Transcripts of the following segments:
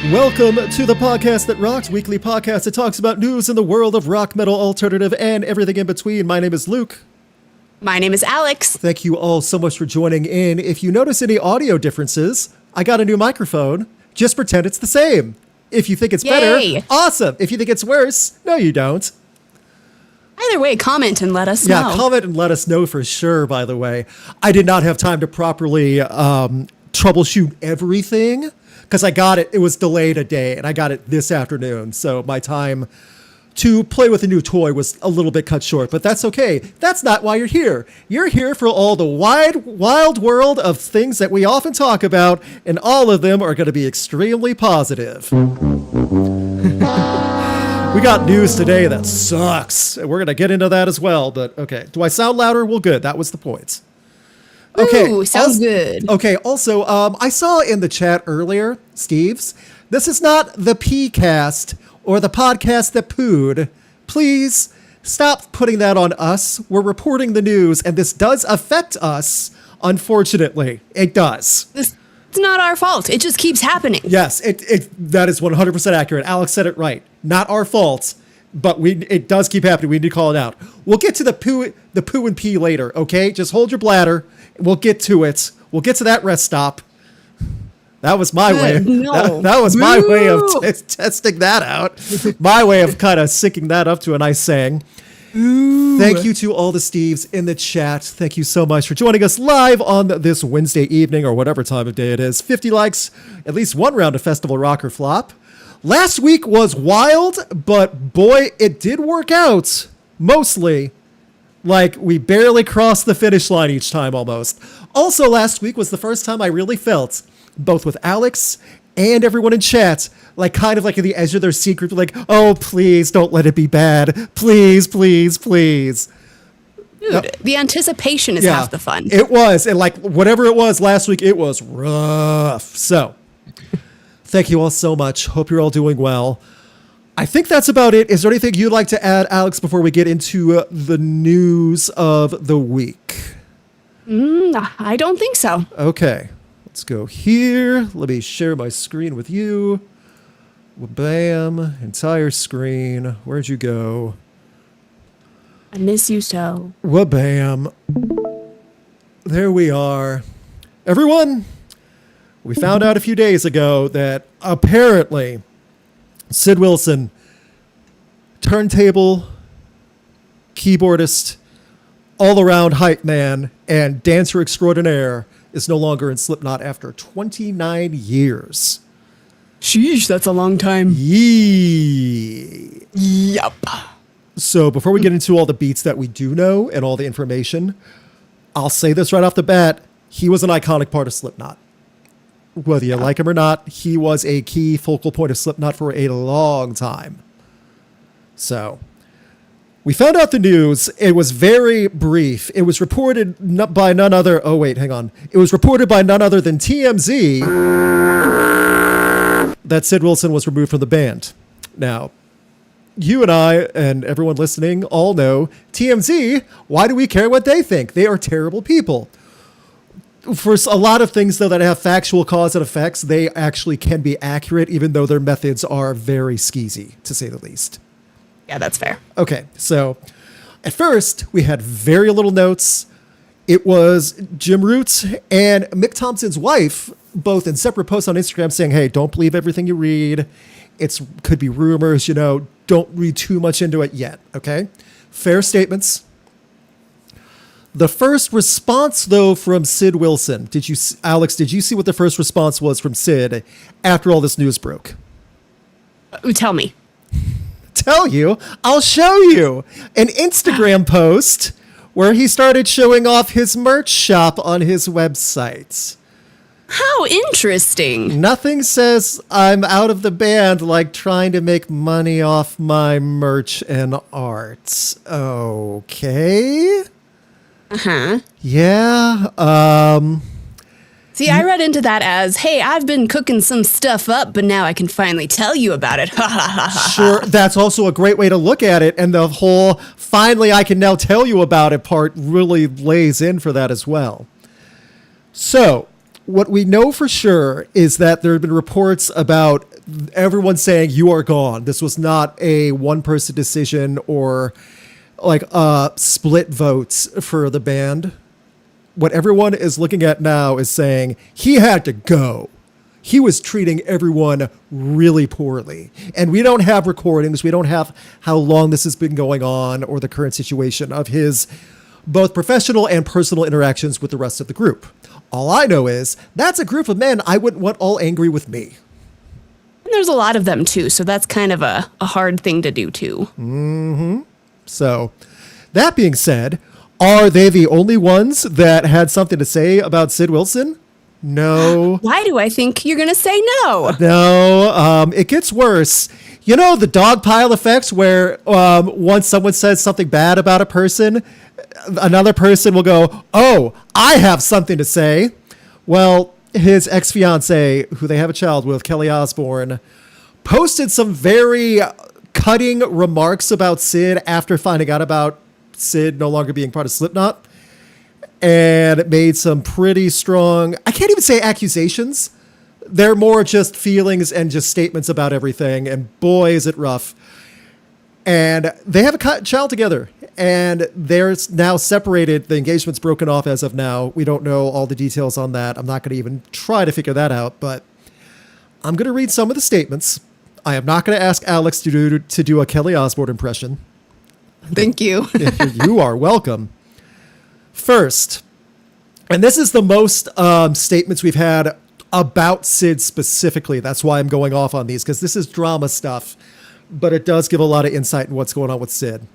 Welcome to the podcast that rocks, weekly podcast that talks about news in the world of rock, metal, alternative, and everything in between. My name is Luke. My name is Alex. Thank you all so much for joining in. If you notice any audio differences, I got a new microphone. Just pretend it's the same. If you think it's better, awesome. If you think it's worse, no, you don't. Either way, comment and let us know. Yeah, comment and let us know for sure, by the way. I did not have time to properly troubleshoot everything because I got it. It was delayed a day, and I got it this afternoon. So my time to play with a new toy was a little bit cut short, but that's okay. That's not why you're here. You're here for all the wild world of things that we often talk about, and all of them are going to be extremely positive. We got news today that sucks, and we're going to get into that as well, but okay. Do I sound louder? Well, good. That was the point. Okay. Ooh, sounds good. Okay, also, I saw in the chat earlier, Steve's, this is not the P-cast or the podcast that pooed. Please stop putting that on us. We're reporting the news, and this does affect us, unfortunately. It does. It's not our fault. It just keeps happening. Yes, that is 100% accurate. Alex said it right. Not our fault, but it does keep happening. We need to call it out. We'll get to the poo and pee later, okay? Just hold your bladder. We'll get to it. We'll get to that rest stop. That was my way. No. That was my way of testing that out. My way of kind of syncing that up to a nice saying. Ooh. Thank you to all the Steves in the chat. Thank you so much for joining us live on this Wednesday evening or whatever time of day it is. 50 likes, at least one round of Festival Rock or Flop. Last week was wild, but boy, it did work out. Mostly. Like, we barely crossed the finish line each time almost. Also, last week was the first time I really felt, both with Alex and everyone in chat, like kind of like at the edge of their seat group, like, oh, please don't let it be bad. Please, please, please. Dude, the anticipation is half the fun. It was. And like whatever it was last week, it was rough. So thank you all so much. Hope you're all doing well. I think that's about it. Is there anything you'd like to add, Alex, before we get into the news of the week? I don't think so. Okay. Let's go here. Let me share my screen with you. Bam. Entire screen. Where'd you go? I miss you so. Bam. There we are. Everyone, we found out a few days ago that apparently Sid Wilson, turntable, keyboardist, all-around hype man, and dancer extraordinaire, is no longer in Slipknot after 29 years. Sheesh, that's a long time. Yup. So before we get into all the beats that we do know and all the information, I'll say this right off the bat. He was an iconic part of Slipknot. Whether you like him or not, he was a key focal point of Slipknot for a long time. So we found out the news. It was very brief. It was reported by none other. Oh, wait, hang on. It was reported by none other than TMZ that Sid Wilson was removed from the band. Now, you and I and everyone listening all know TMZ. Why do we care what they think? They are terrible people. For a lot of things, though, that have factual cause and effects, they actually can be accurate, even though their methods are very skeezy, to say the least. Yeah, that's fair. Okay, so at first, we had very little notes. It was Jim Root and Mick Thompson's wife, both in separate posts on Instagram, saying, hey, don't believe everything you read. It could be rumors, don't read too much into it yet, okay? Fair statements. The first response, though, from Sid Wilson, Alex, did you see what the first response was from Sid after all this news broke? Tell me. Tell you? I'll show you. An Instagram post where he started showing off his merch shop on his website. How interesting. Nothing says I'm out of the band like trying to make money off my merch and art. Okay. Uh-huh. Yeah. See, I read into that as, hey, I've been cooking some stuff up, but now I can finally tell you about it. Sure, that's also a great way to look at it. And the whole finally I can now tell you about it part really lays in for that as well. So what we know for sure is that there have been reports about everyone saying you are gone. This was not a one-person decision or like split votes for the band. What everyone is looking at now is saying he had to go. He was treating everyone really poorly. And we don't have recordings. We don't have how long this has been going on or the current situation of his both professional and personal interactions with the rest of the group. All I know is that's a group of men I wouldn't want all angry with me. And there's a lot of them too, so that's kind of a hard thing to do too. Mm-hmm. So that being said, are they the only ones that had something to say about Sid Wilson? No. Why do I think you're going to say no? No, it gets worse. You know, the dog pile effect where once someone says something bad about a person, another person will go, oh, I have something to say. Well, his ex-fiancée, who they have a child with, Kelly Osbourne, posted some very cutting remarks about Sid after finding out about Sid no longer being part of Slipknot. And it made some pretty strong, I can't even say accusations. They're more just feelings and just statements about everything. And boy, is it rough. And they have a child together. And they're now separated. The engagement's broken off as of now. We don't know all the details on that. I'm not going to even try to figure that out. But I'm going to read some of the statements. I am not going to ask Alex to do a Kelly Osbourne impression. Thank you. You are welcome. First, and this is the most statements we've had about Sid specifically. That's why I'm going off on these, because this is drama stuff, but it does give a lot of insight in what's going on with Sid.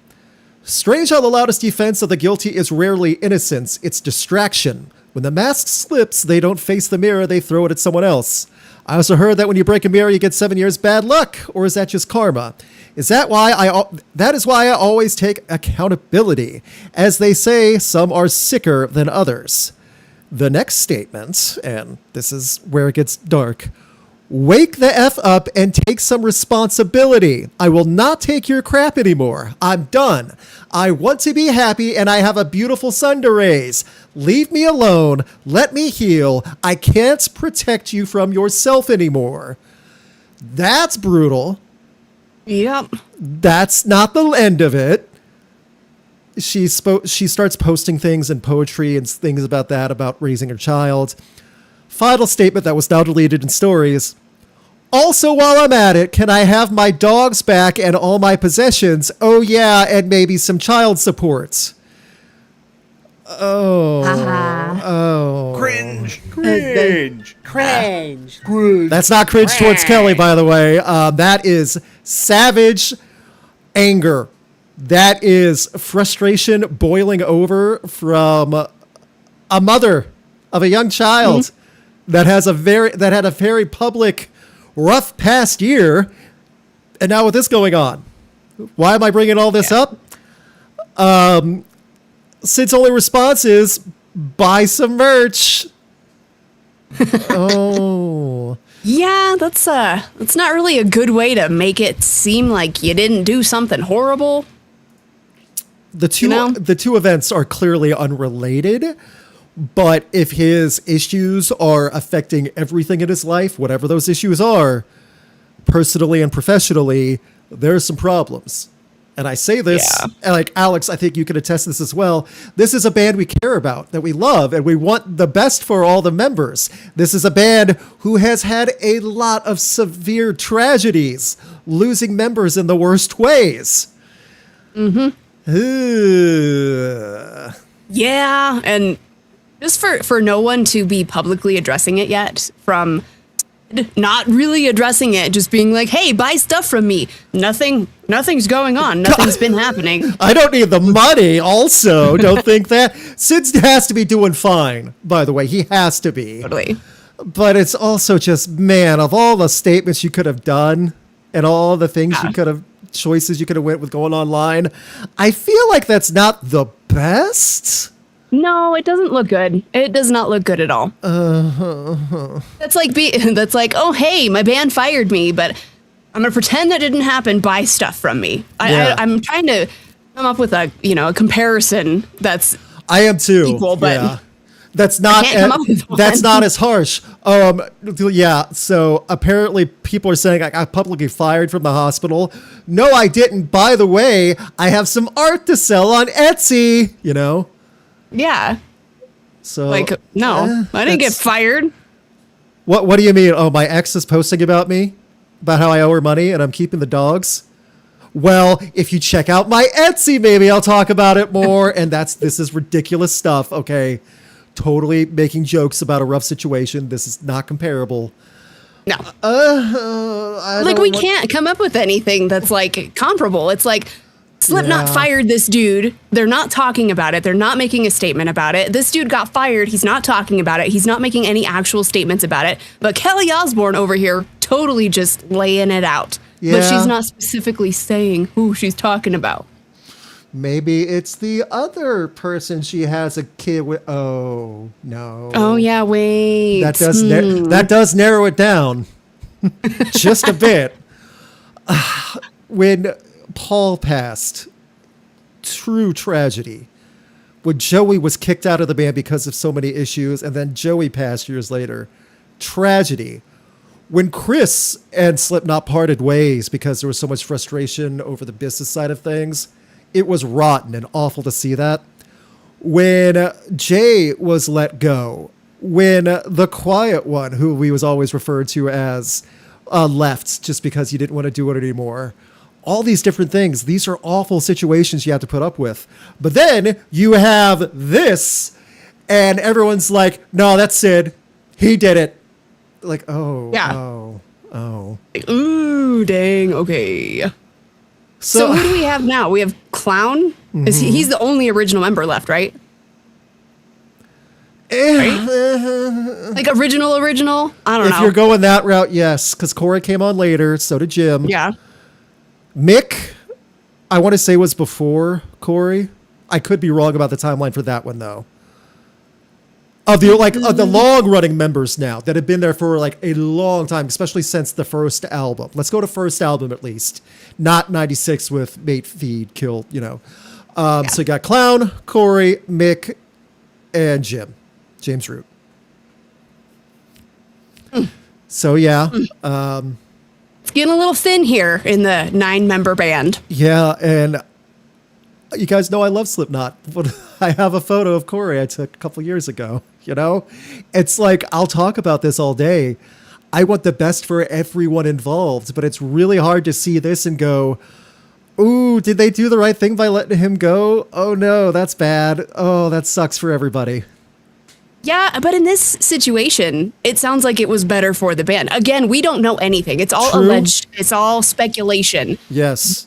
Strange how the loudest defense of the guilty is rarely innocence, it's distraction. When the mask slips, they don't face the mirror, they throw it at someone else. I also heard that when you break a mirror, you get 7 years bad luck, or is that just karma? That is why I always take accountability. As they say, some are sicker than others. The next statement, and this is where it gets dark. Wake the F up and take some responsibility. I will not take your crap anymore. I'm done. I want to be happy and I have a beautiful son to raise. Leave me alone. Let me heal. I can't protect you from yourself anymore. That's brutal. Yep. That's not the end of it. She starts posting things and poetry and things about that, about raising her child. Final statement that was now deleted in stories. Also, while I'm at it, can I have my dogs back and all my possessions? Oh, yeah, and maybe some child support. Oh. Oh. Cringe. That's not cringe towards Kelly, by the way. That is savage anger. That is frustration boiling over from a mother of a young child that had a very public, rough past year, and now with this going on. Why am I bringing all this up? Sid's only response is, buy some merch. Oh. Yeah, that's not really a good way to make it seem like you didn't do something horrible. The two events are clearly unrelated, but if his issues are affecting everything in his life, whatever those issues are, personally and professionally, there's some problems. And I say this, and like Alex, I think you can attest to this as well. This is a band we care about, that we love, and we want the best for all the members. This is a band who has had a lot of severe tragedies, losing members in the worst ways. Mm-hmm. Yeah, and just for no one to be publicly addressing it yet, from not really addressing it, just being like, hey, buy stuff from me. Nothing's going on. Nothing's been happening. I don't need the money also. Don't think that. Sid has to be doing fine, by the way. He has to be. Totally. But it's also just, man, of all the statements you could have done and all the things choices you could have went with going online, I feel like that's not the best. No, it doesn't look good. It does not look good at all. That's like, oh, hey, my band fired me, but I'm going to pretend that didn't happen. Buy stuff from me. I'm trying to come up with a comparison that's I am too. equal, but That's not can't come up with one. that's not as harsh. Yeah. So apparently, people are saying I got publicly fired from the hospital. No, I didn't. By the way, I have some art to sell on Etsy. You know. Yeah. So Like, no, I didn't get fired. What do you mean? Oh, my ex is posting about me, about how I owe her money, and I'm keeping the dogs. Well, if you check out my Etsy, maybe I'll talk about it more. And this is ridiculous stuff. Okay. Totally making jokes about a rough situation. This is not comparable. No. We can't come up with anything that's like comparable. It's like Slipknot fired this dude. They're not talking about it. They're not making a statement about it. This dude got fired. He's not talking about it. He's not making any actual statements about it. But Kelly Osbourne over here totally just laying it out. Yeah. But she's not specifically saying who she's talking about. Maybe it's the other person she has a kid with. Oh, no. Oh, yeah, wait. That does narrow it down just a bit. When Paul passed, true tragedy. When Joey was kicked out of the band because of so many issues, and then Joey passed years later, tragedy. When Chris and Slipknot parted ways because there was so much frustration over the business side of things, it was rotten and awful to see that. When Jay was let go, when the quiet one, who we was always referred to as, left just because he didn't want to do it anymore. All these different things. These are awful situations you have to put up with. But then you have this, and everyone's like, no, that's Sid. He did it. Like, oh. Like, ooh, dang, okay. So who do we have now? We have Clown. Mm-hmm. He's the only original member left, right? Like original? I don't know. If you're going that route, yes, because Corey came on later, so did Jim. Yeah. Mick, I want to say was before Corey. I could be wrong about the timeline for that one, though. Of the long running members now that have been there for like a long time, especially since the first album. Let's go to first album at least, not 96 with Mate Feed killed, you know. So you got Clown, Corey, Mick, and James Root. So yeah, it's getting a little thin here in the 9-member band. Yeah, and you guys know I love Slipknot. I have a photo of Corey I took a couple years ago. You know, it's like, I'll talk about this all day. I want the best for everyone involved, but it's really hard to see this and go, ooh, did they do the right thing by letting him go? Oh no, that's bad. Oh, that sucks for everybody. Yeah, but in this situation, it sounds like it was better for the band. Again, we don't know anything. It's all alleged. It's all speculation. Yes.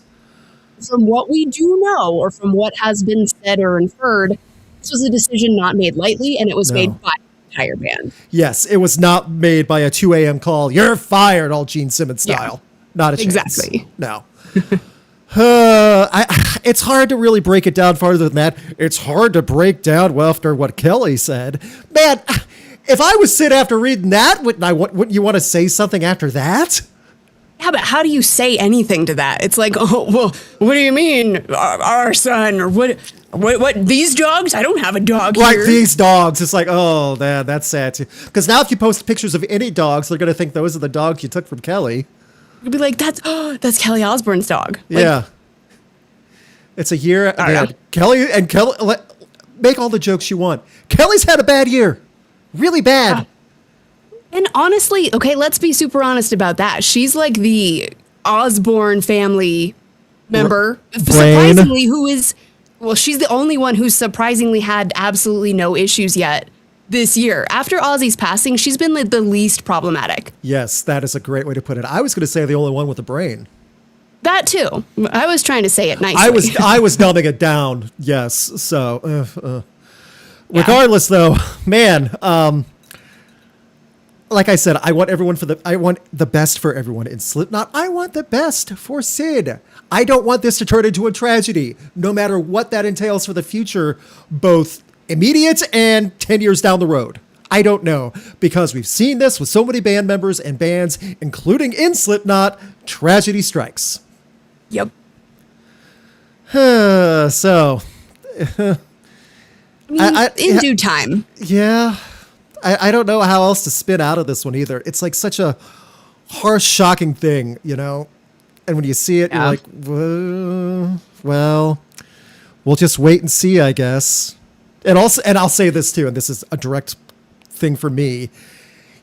From what we do know, or from what has been said or inferred, this was a decision not made lightly, and it was made by the entire band. Yes, it was not made by a 2 a.m. call. You're fired, all Gene Simmons style. Not a chance. Exactly. No. It's hard to really break it down farther than that. It's hard to break down after what Kelly said. Man, if I was Sid after reading that, wouldn't you want to say something after that? Yeah, but how do you say anything to that? It's like, oh, well, what do you mean, our son, or what, these dogs? I don't have a dog here. Like these dogs. It's like, oh, that's sad too. Because now if you post pictures of any dogs, they're going to think those are the dogs you took from Kelly. You'd be like, that's Kelly Osbourne's dog. Like, yeah. It's a year. Man, Kelly, make all the jokes you want. Kelly's had a bad year. Really bad. Yeah. And honestly, okay, let's be super honest about that. She's like the Osbourne family member, surprisingly, she's the only one who's surprisingly had absolutely no issues yet this year. After Ozzy's passing, she's been the least problematic. Yes, that is a great way to put it. I was going to say the only one with a brain. That too. I was trying to say it nicely. I was dumbing it down. Yes. So, regardless, though, man. Like I said, I want the best for everyone in Slipknot. I want the best for Sid. I don't want this to turn into a tragedy, no matter what that entails for the future, both immediate and 10 years down the road. I don't know, because we've seen this with so many band members and bands, including in Slipknot, tragedy strikes. Yep. So, In due time. Yeah. I don't know how else to spin out of this one either. It's like such a harsh, shocking thing, you know? And when you see it, you're like, well, we'll just wait and see, I guess. And I'll say this too, and this is a direct thing for me.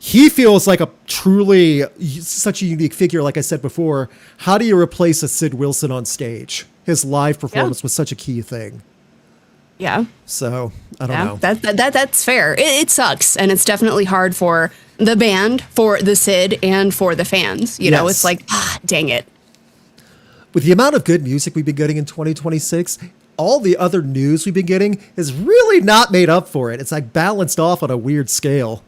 He feels like a truly such a unique figure. Like I said before, how do you replace a Sid Wilson on stage? His live performance was such a key thing. Yeah. So I don't know. That's fair. It sucks, and it's definitely hard for the band, for the Sid, and for the fans. You know, it's like, dang it. With the amount of good music we've been getting in 2026, all the other news we've been getting is really not made up for it. It's like balanced off on a weird scale.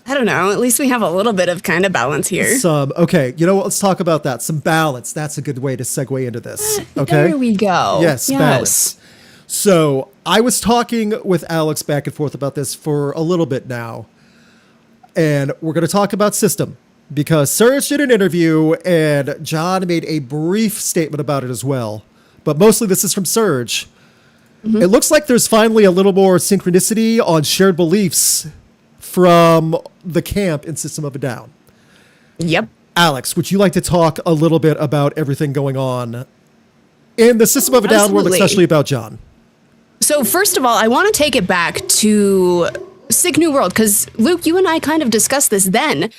I don't know. At least we have a little bit of kind of balance here. Okay, you know what? Let's talk about that. Some balance. That's a good way to segue into this. Okay. There we go. Yes, balance. So I was talking with Alex back and forth about this for a little bit now. And we're going to talk about system because Serge did an interview and John made a brief statement about it as well. But mostly this is from Serge. Mm-hmm. It looks like there's finally a little more synchronicity on shared beliefs from the camp in System of a Down. Yep. Alex, would you like to talk a little bit about everything going on in the System of a Down world, especially about John? So first of all, I want to take it back to Sick New World, because Luke, you and I kind of discussed this then.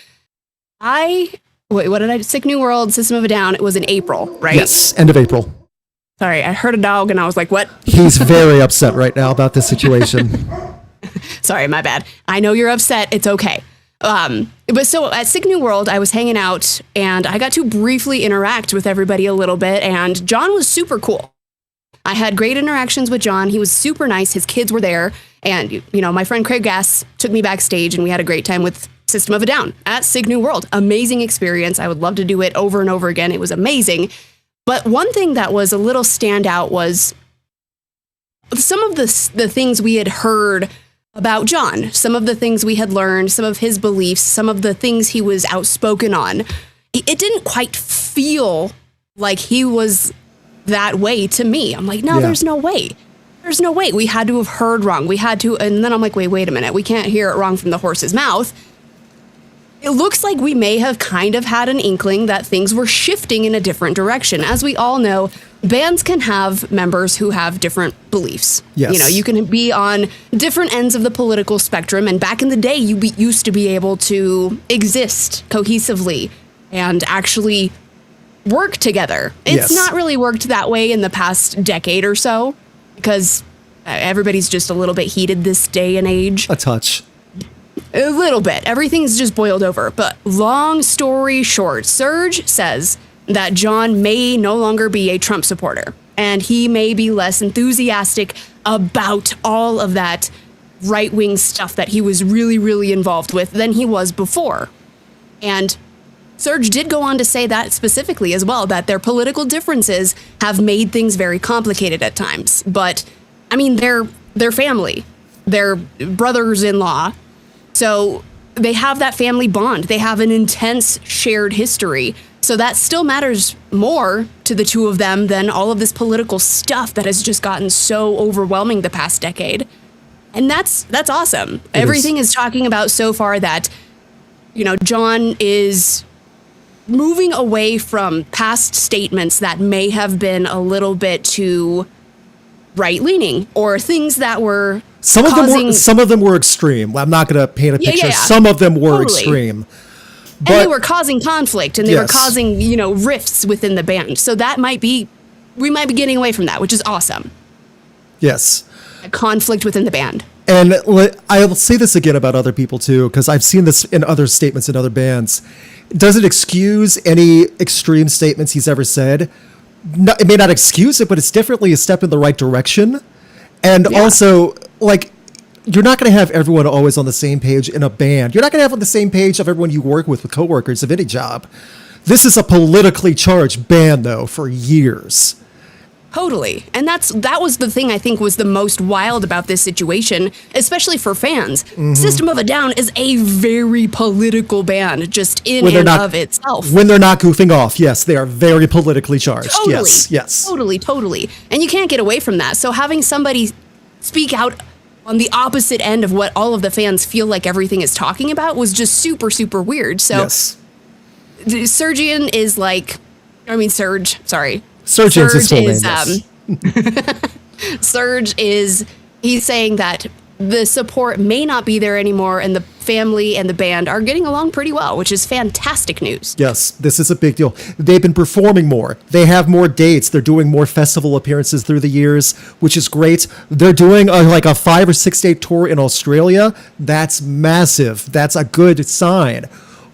Sick New World, System of a Down, it was in April, right? Yes, end of April. Sorry, I heard a dog and I was like, what? He's very upset right now about this situation. Sorry, my bad. I know you're upset. It's okay. But so at Sick New World, I was hanging out and I got to briefly interact with everybody a little bit, and John was super cool. I had great interactions with John. He was super nice. His kids were there. And, you know, my friend Craig Gass took me backstage and we had a great time with System of a Down at Sick New World. Amazing experience. I would love to do it over and over again. It was amazing. But one thing that was a little standout was some of the things we had heard about John, some of the things we had learned, some of his beliefs, some of the things he was outspoken on. It didn't quite feel like he was that way to me. I'm like, no, there's no way. There's no way. We had to have heard wrong. We had to, and then I'm like, wait a minute. We can't hear it wrong from the horse's mouth. It looks like we may have kind of had an inkling that things were shifting in a different direction. As we all know, bands can have members who have different beliefs. Yes. You know, you can be on different ends of the political spectrum. And back in the day, you used to be able to exist cohesively and actually work together. It's not really worked that way in the past decade or so because everybody's just a little bit heated this day and age. A touch. A little bit. Everything's just boiled over. But long story short, Serge says that John may no longer be a Trump supporter, and he may be less enthusiastic about all of that right-wing stuff that he was really, really involved with than he was before. And Serge did go on to say that specifically as well, that their political differences have made things very complicated at times. But, I mean, they're family. They're brothers-in-law. So they have that family bond. They have an intense shared history. So that still matters more to the two of them than all of this political stuff that has just gotten so overwhelming the past decade. And that's awesome. Everything is talking about so far that, you know, John is moving away from past statements that may have been a little bit too right-leaning or things that were some of them were extreme. I'm not going to paint a picture. Some of them were extreme. But, and they were causing conflict and they were causing, you know, rifts within the band. So that we might be getting away from that, which is awesome. Yes. A conflict within the band. And I'll say this again about other people too, because I've seen this in other statements in other bands. Does it excuse any extreme statements he's ever said? No, it may not excuse it, but it's definitely a step in the right direction. And also, like, you're not going to have everyone always on the same page in a band. You're not going to have on the same page of everyone you work with coworkers of any job. This is a politically charged band, though, for years. Totally. And that was the thing I think was the most wild about this situation, especially for fans. Mm-hmm. System of a Down is a very political band, just in and of itself. When they're not goofing off, yes, they are very politically charged. Totally. Yes. Totally. And you can't get away from that. So having somebody speak out on the opposite end of what all of the fans feel like everything is talking about was just super, super weird. So Yes. Sergian is like, Serge, sorry. Sergian's his full name, is, yes. Serge is, he's saying that the support may not be there anymore and the family and the band are getting along pretty well, which is fantastic news. Yes, this is a big deal. They've been performing more. They have more dates. They're doing more festival appearances through the years, which is great. They're doing a 5 or 6 day tour in Australia. That's massive. That's a good sign.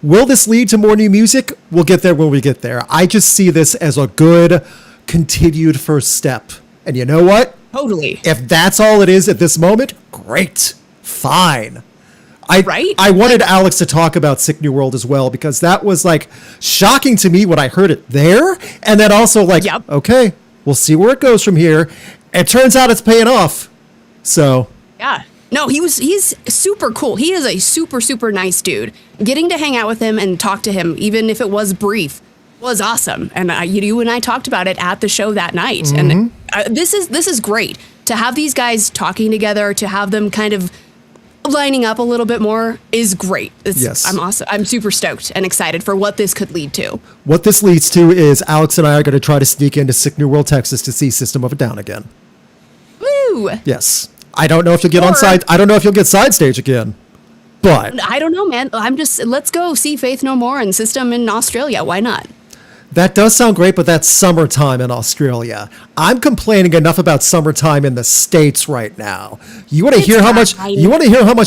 Will this lead to more new music? We'll get there when we get there. I just see this as a good continued first step. And you know what? Totally. If that's all it is at this moment, great. Fine. Right? I wanted Alex to talk about Sick New World as well, because that was like shocking to me when I heard it there. And then also like, okay, we'll see where it goes from here. It turns out it's paying off. So. Yeah. No, he's super cool. He is a super, super nice dude. Getting to hang out with him and talk to him, even if it was brief, was awesome. And you and I talked about it at the show that night. Mm-hmm. And this is great to have these guys talking together, to have them kind of lining up a little bit more is great. Yes. I'm awesome. I'm super stoked and excited for what this could lead to. What this leads to is Alex and I are going to try to sneak into Sick New World, Texas to see System of a Down again. Woo! Yes. I don't know if you'll get I don't know if you'll get side stage again. But I don't know, man. Let's go see Faith No More and System in Australia. Why not? that does sound great, but that's summertime in Australia. I'm complaining enough about summertime in the States right now. You want to hear how much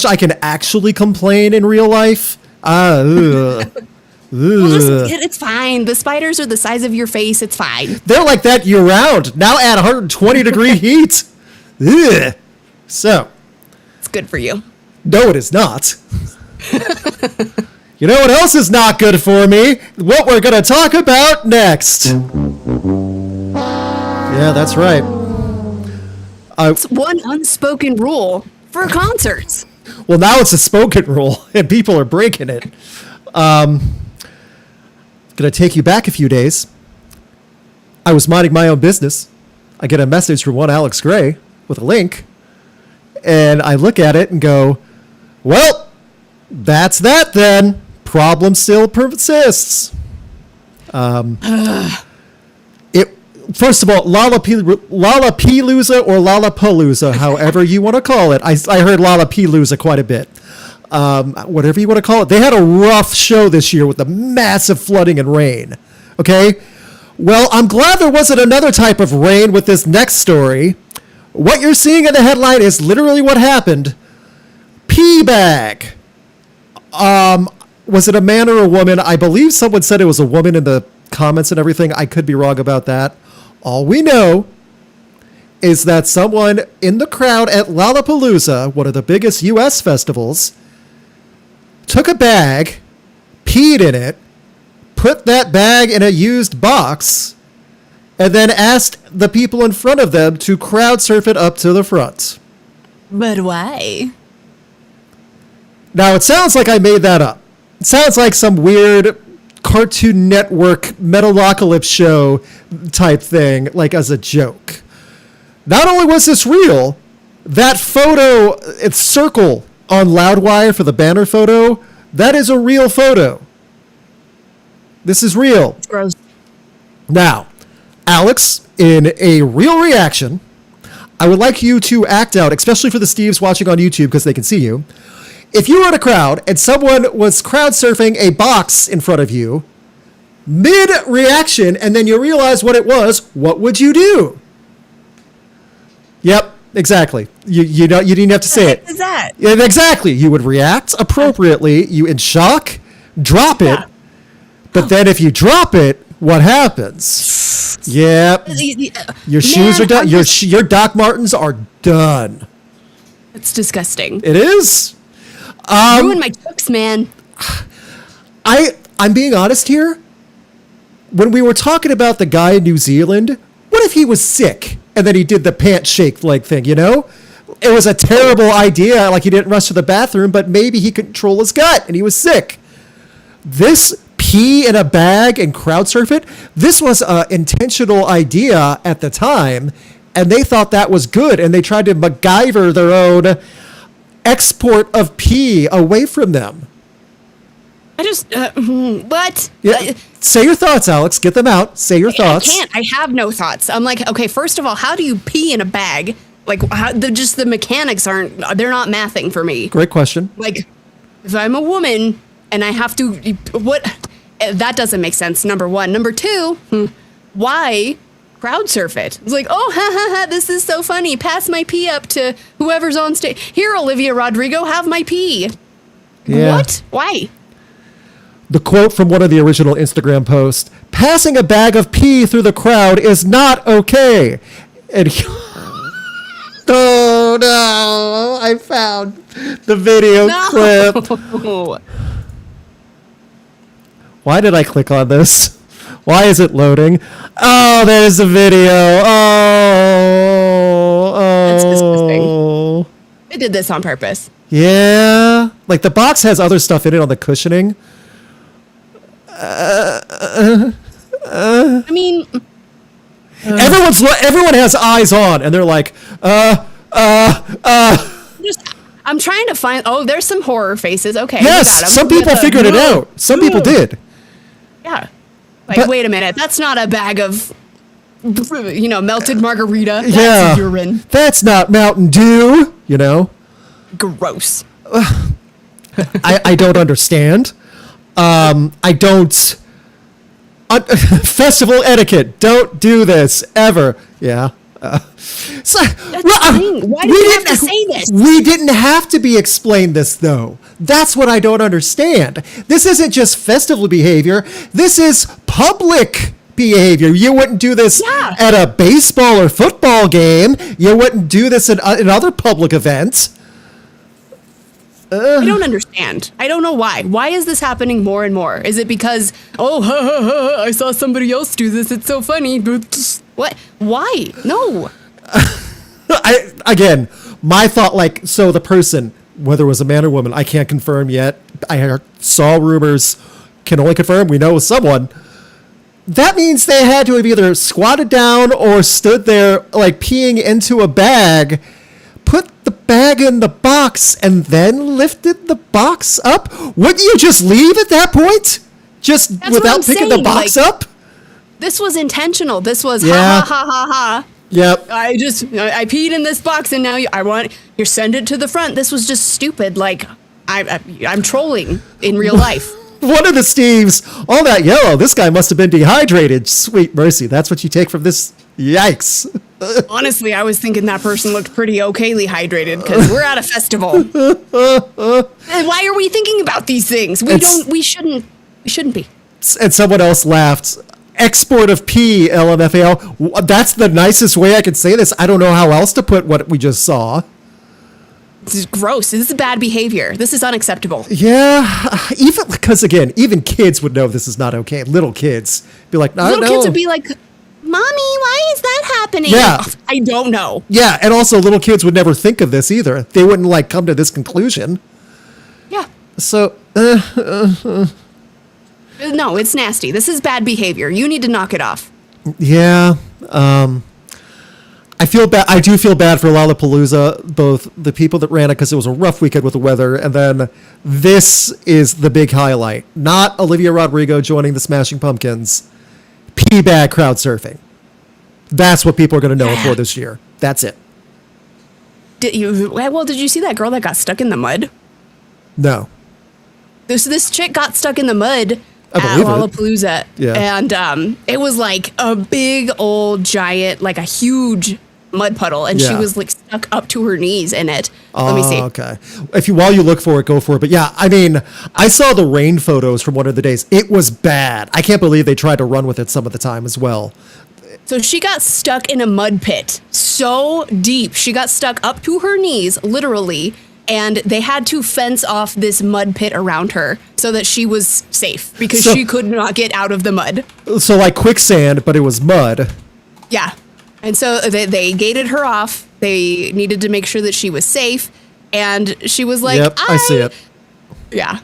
I can actually complain in real life? It's fine. The spiders are the size of your face. It's fine. They're like that year round. Now add 120 degree heat. Ugh. So. It's good for you. No, it is not. You know what else is not good for me? What we're going to talk about next. Yeah, that's right. It's one unspoken rule for concerts. Well, now it's a spoken rule, and people are breaking it. Going to take you back a few days. I was minding my own business. I get a message from one Alex Gray with a link, and I look at it and go, well, that's that then. Problem still persists. First of all, LollaPEElooza or LollaPEElooza, however you want to call it. I heard LollaPEElooza quite a bit. Whatever you want to call it. They had a rough show this year with the massive flooding and rain. Okay? Well, I'm glad there wasn't another type of rain with this next story. What you're seeing in the headline is literally what happened. Pee bag. Was it a man or a woman? I believe someone said it was a woman in the comments and everything. I could be wrong about that. All we know is that someone in the crowd at Lollapalooza, one of the biggest U.S. festivals, took a bag, peed in it, put that bag in a used box, and then asked the people in front of them to crowd surf it up to the front. But why? Now, it sounds like I made that up. It sounds like some weird Cartoon Network Metalocalypse show type thing, like as a joke. Not only was this real, that photo, its circle on Loudwire for the banner photo, that is a real photo. This is real. It's gross. Now, Alex, in a real reaction, I would like you to act out, especially for the Steves watching on YouTube because they can see you. If you were in a crowd and someone was crowd surfing a box in front of you, mid-reaction, and then you realize what it was, what would you do? Yep, exactly. You didn't have to say it. What is that? Yeah, exactly. You would react appropriately. You in shock, drop it. Yeah. But then if you drop it, what happens? Yep. Your shoes are done. Your Doc Martens are done. It's disgusting. It is. Ruined my tux, man. I'm being honest here. When we were talking about the guy in New Zealand, what if he was sick and then he did the pant shake leg thing, you know? It was a terrible idea, like he didn't rush to the bathroom, but maybe he could control his gut and he was sick. This pee in a bag and crowd surf it, this was an intentional idea at the time, and they thought that was good, and they tried to MacGyver their own export of pee away from them. I just, what? Yeah. Say your thoughts, Alex. Get them out. Say your thoughts. I can't. I have no thoughts. I'm like, okay, first of all, how do you pee in a bag? Like, just the mechanics they're not mathing for me. Great question. Like, if I'm a woman and I have to, that doesn't make sense, number one. Number two, why crowd surf it? It's like, oh, ha, ha, ha, this is so funny. Pass my pee up to whoever's on stage. Here, Olivia Rodrigo, have my pee. Yeah. What? Why? The quote from one of the original Instagram posts, passing a bag of pee through the crowd is not okay. And oh no, I found the video clip. Why did I click on this? Why is it loading? Oh, there's the video. That's disgusting. They did this on purpose. Yeah. Like the box has other stuff in it on the cushioning. I mean, everyone has eyes on, and they're like, I'm trying to find. Oh, there's some horror faces. Okay. Yes, some people figured it out. Some people did. Yeah. Like, wait a minute. That's not a bag of, melted margarita. That's urine. That's not Mountain Dew. Gross. I don't understand. I don't. Festival etiquette. Don't do this ever. Yeah. That's the thing. Why do you have to say this? We didn't have to be explained this, though. That's what I don't understand. This isn't just festival behavior. This is public behavior. You wouldn't do this at a baseball or football game. You wouldn't do this at other public events. I don't understand. I don't know why. Why is this happening more and more? Is it because, I saw somebody else do this. It's so funny. What? Why? No. Again, my thought, so the person, whether it was a man or woman, I can't confirm yet. I saw rumors, can only confirm, we know it was someone. That means they had to have either squatted down or stood there, peeing into a bag, put the bag in the box, and then lifted the box up? Wouldn't you just leave at that point? That's without picking the box up? This was intentional. This was ha ha ha ha ha. Yep. I peed in this box and now you send it to the front. This was just stupid. I'm trolling in real life. One of the Steves, all that yellow, this guy must have been dehydrated. Sweet mercy. That's what you take from this? Yikes. Honestly, I was thinking that person looked pretty okayly hydrated because we're at a festival. And why are we thinking about these things? We shouldn't be. And someone else laughed. Export of pee, LMFAO. That's the nicest way I could say this. I don't know how else to put what we just saw. This is gross. This is bad behavior. This is unacceptable. Yeah, even kids would know this is not okay. Little kids be like, no, little kids would be like, Mommy, why is that happening? Yeah. I don't know. Yeah, and also little kids would never think of this either. They wouldn't come to this conclusion. Yeah. So, no, it's nasty. This is bad behavior. You need to knock it off. Yeah. I feel bad. I do feel bad for Lollapalooza, both the people that ran it because it was a rough weekend with the weather, and then this is the big highlight. Not Olivia Rodrigo joining the Smashing Pumpkins. Pee bag crowd surfing. That's what people are going to know it for this year. That's it. Did you see that girl that got stuck in the mud? No. This chick got stuck in the mud at Lollapalooza. Yeah. And it was like a big old giant, like a huge mud puddle, and she was stuck up to her knees in it. Let me see. Okay. While you look for it, go for it. But yeah, I mean, I saw the rain photos from one of the days. It was bad. I can't believe they tried to run with it some of the time as well. So she got stuck in a mud pit so deep. She got stuck up to her knees, literally, and they had to fence off this mud pit around her so that she was safe because she could not get out of the mud. So like quicksand, but it was mud. Yeah. And so they gated her off. They needed to make sure that she was safe. And she was like, yep, I see it. Yeah.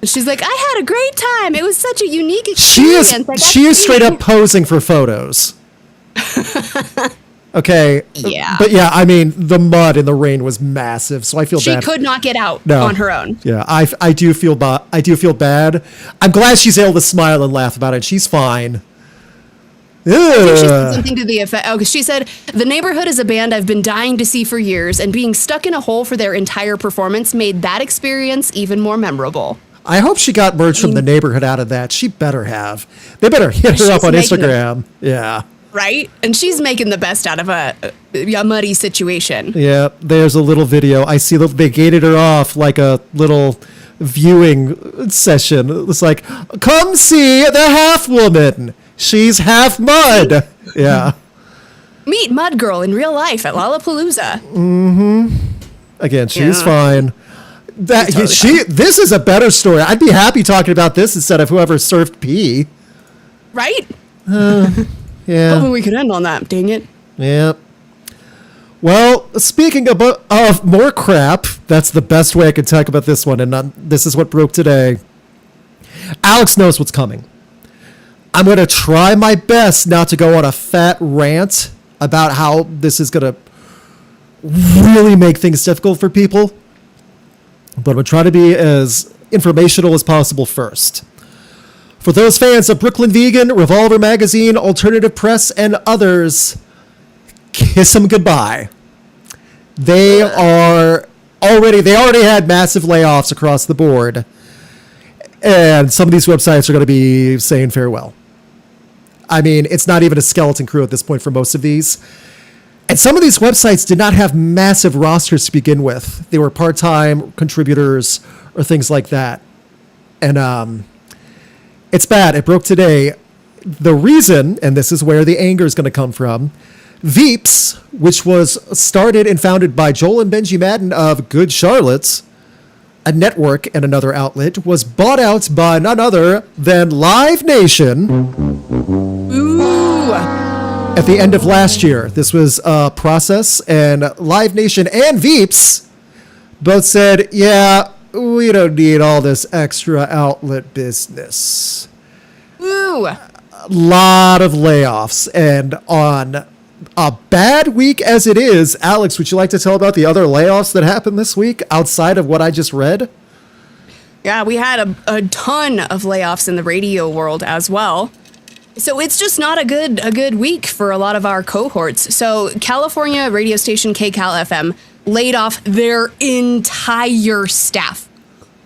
She's like, I had a great time. It was such a unique experience. She is straight up posing for photos. Okay. Yeah. But yeah, I mean, the mud in the rain was massive, so I feel bad. She could not get out No. on her own. Yeah, I do feel bad. I'm glad she's able to smile and laugh about it. She's fine. I think she said something to the effect. Oh, she said, "The Neighborhood is a band I've been dying to see for years, and being stuck in a hole for their entire performance made that experience even more memorable." I hope she got merch from the Neighborhood out of that. She better have. They better hit her up on Instagram. Yeah. Right? And she's making the best out of a muddy situation. Yeah, there's a little video. I see they gated her off like a little viewing session. It's like, come see the half woman. She's half mud. Yeah. Meet Mud Girl in real life at Lollapalooza. Again, she's fine. Totally This is a better story. I'd be happy talking about this instead of whoever surfed pee. Right? Yeah. Hoping we could end on that, dang it. Yeah. Well, speaking of more crap, that's the best way I can talk about this one, and this is what broke today. Alex knows what's coming. I'm going to try my best not to go on a fat rant about how this is going to really make things difficult for people, but I'm going to try to be as informational as possible first. For those fans of Brooklyn Vegan, Revolver Magazine, Alternative Press, and others, kiss them goodbye. They already had massive layoffs across the board, and some of these websites are going to be saying farewell. I mean, it's not even a skeleton crew at this point for most of these. And some of these websites did not have massive rosters to begin with. They were part-time contributors or things like that. And it's bad. It broke today. The reason, and this is where the anger is going to come from, Veeps, which was started and founded by Joel and Benji Madden of Good Charlottes, a network and another outlet, was bought out by none other than Live Nation. Ooh. At the end of last year. This was a process, and Live Nation and Veeps both said, yeah, we don't need all this extra outlet business. Ooh. A lot of layoffs, and on a bad week as it is, Alex, would you like to tell about the other layoffs that happened this week outside of what I just read? Yeah, we had a ton of layoffs in the radio world as well. So it's just not a good week for a lot of our cohorts. So California radio station KCAL FM laid off their entire staff.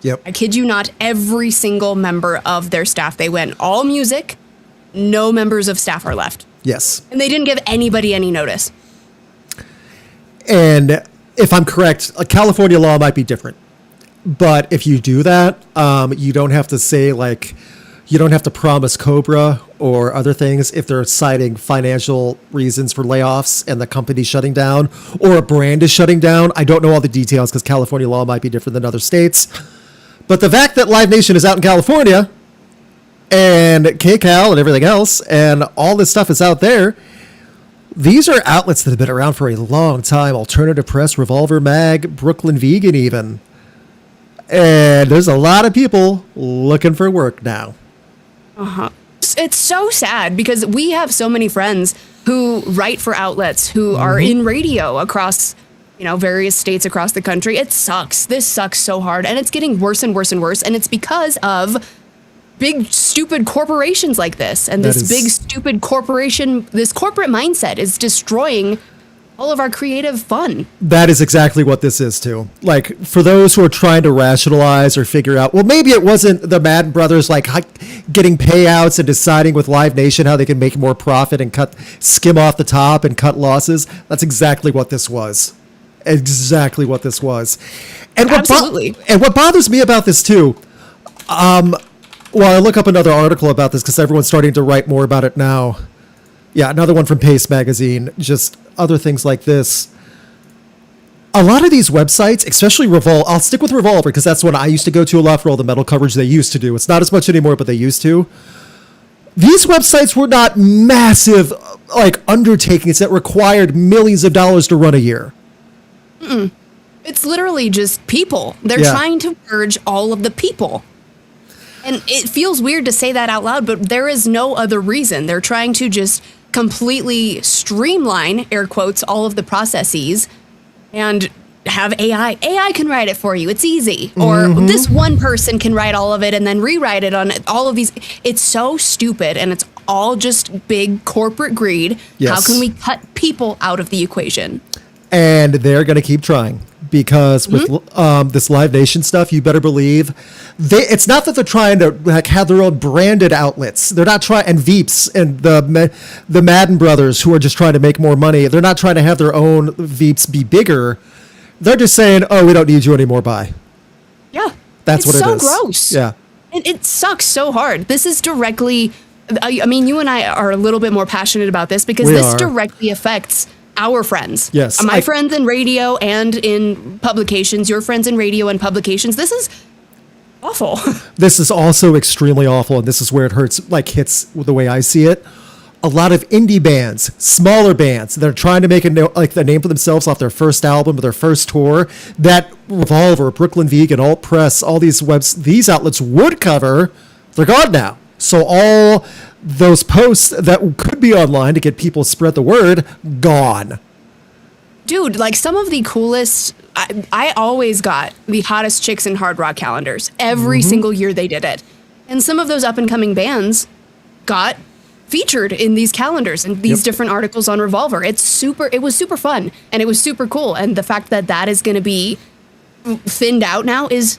Yep. I kid you not, every single member of their staff. They went all music, no members of staff are left. Yes. And they didn't give anybody any notice. And if I'm correct, California law might be different. But if you do that, you don't have to say, like, you don't have to promise Cobra or other things if they're citing financial reasons for layoffs and the company shutting down or a brand is shutting down. I don't know all the details because California law might be different than other states. But the fact that Live Nation is out in California and KCAL and everything else and all this stuff is out there, these are outlets that have been around for a long time. Alternative Press, Revolver Mag, Brooklyn Vegan even. And there's a lot of people looking for work now. Uh-huh. It's so sad because we have so many friends who write for outlets who are in radio across, various states across the country. It sucks. This sucks so hard. And it's getting worse and worse and worse. And it's because of big, stupid corporations like this. And this big, stupid corporation, this corporate mindset is destroying all of our creative fun. That is exactly what this is too. Like, for those who are trying to rationalize or figure out, well, maybe it wasn't the Madden brothers like getting payouts and deciding with Live Nation how they can make more profit and skim off the top and cut losses. That's exactly what this was. Exactly what this was. And Absolutely. What bothers me about this too, well, I look up another article about this because everyone's starting to write more about it now. Yeah, another one from Pace Magazine, just other things like this. A lot of these websites, especially Revolver, I'll stick with Revolver because that's one I used to go to a lot for all the metal coverage they used to do. It's not as much anymore, but they used to. These websites were not massive, undertakings that required millions of dollars to run a year. It's literally just people. They're trying to merge all of the people. And it feels weird to say that out loud, but there is no other reason. They're trying to just completely streamline, air quotes, all of the processes and have AI. AI can write it for you. It's easy. Or this one person can write all of it and then rewrite it on all of these. It's so stupid, and it's all just big corporate greed. Yes. How can we cut people out of the equation? And they're going to keep trying, because with this Live Nation stuff, you better believe it's not that they're trying to like have their own branded outlets. They're not trying, and Veeps and the Madden brothers, who are just trying to make more money. They're not trying to have their own Veeps be bigger. They're just saying, "Oh, we don't need you anymore." Bye. Yeah, That's what it is. It's so gross. Yeah, it sucks so hard. This is directly. I mean, you and I are a little bit more passionate about this because this directly affects our friends. Yes. My friends in radio and in publications, your friends in radio and publications. This is awful. This is also extremely awful, and this is where it hurts, like hits the way I see it. A lot of indie bands, smaller bands, that are trying to make a name for themselves off their first album or their first tour, that Revolver, BrooklynVegan, Alt Press, all these outlets would cover, they're gone now. So all those posts that could be online to get people to spread the word, gone. Dude, like some of the coolest, I always got the hottest chicks in hard rock calendars. Every single year they did it. And some of those up and coming bands got featured in these calendars and these different articles on Revolver. It was super fun, and it was super cool. And the fact that that is going to be thinned out now is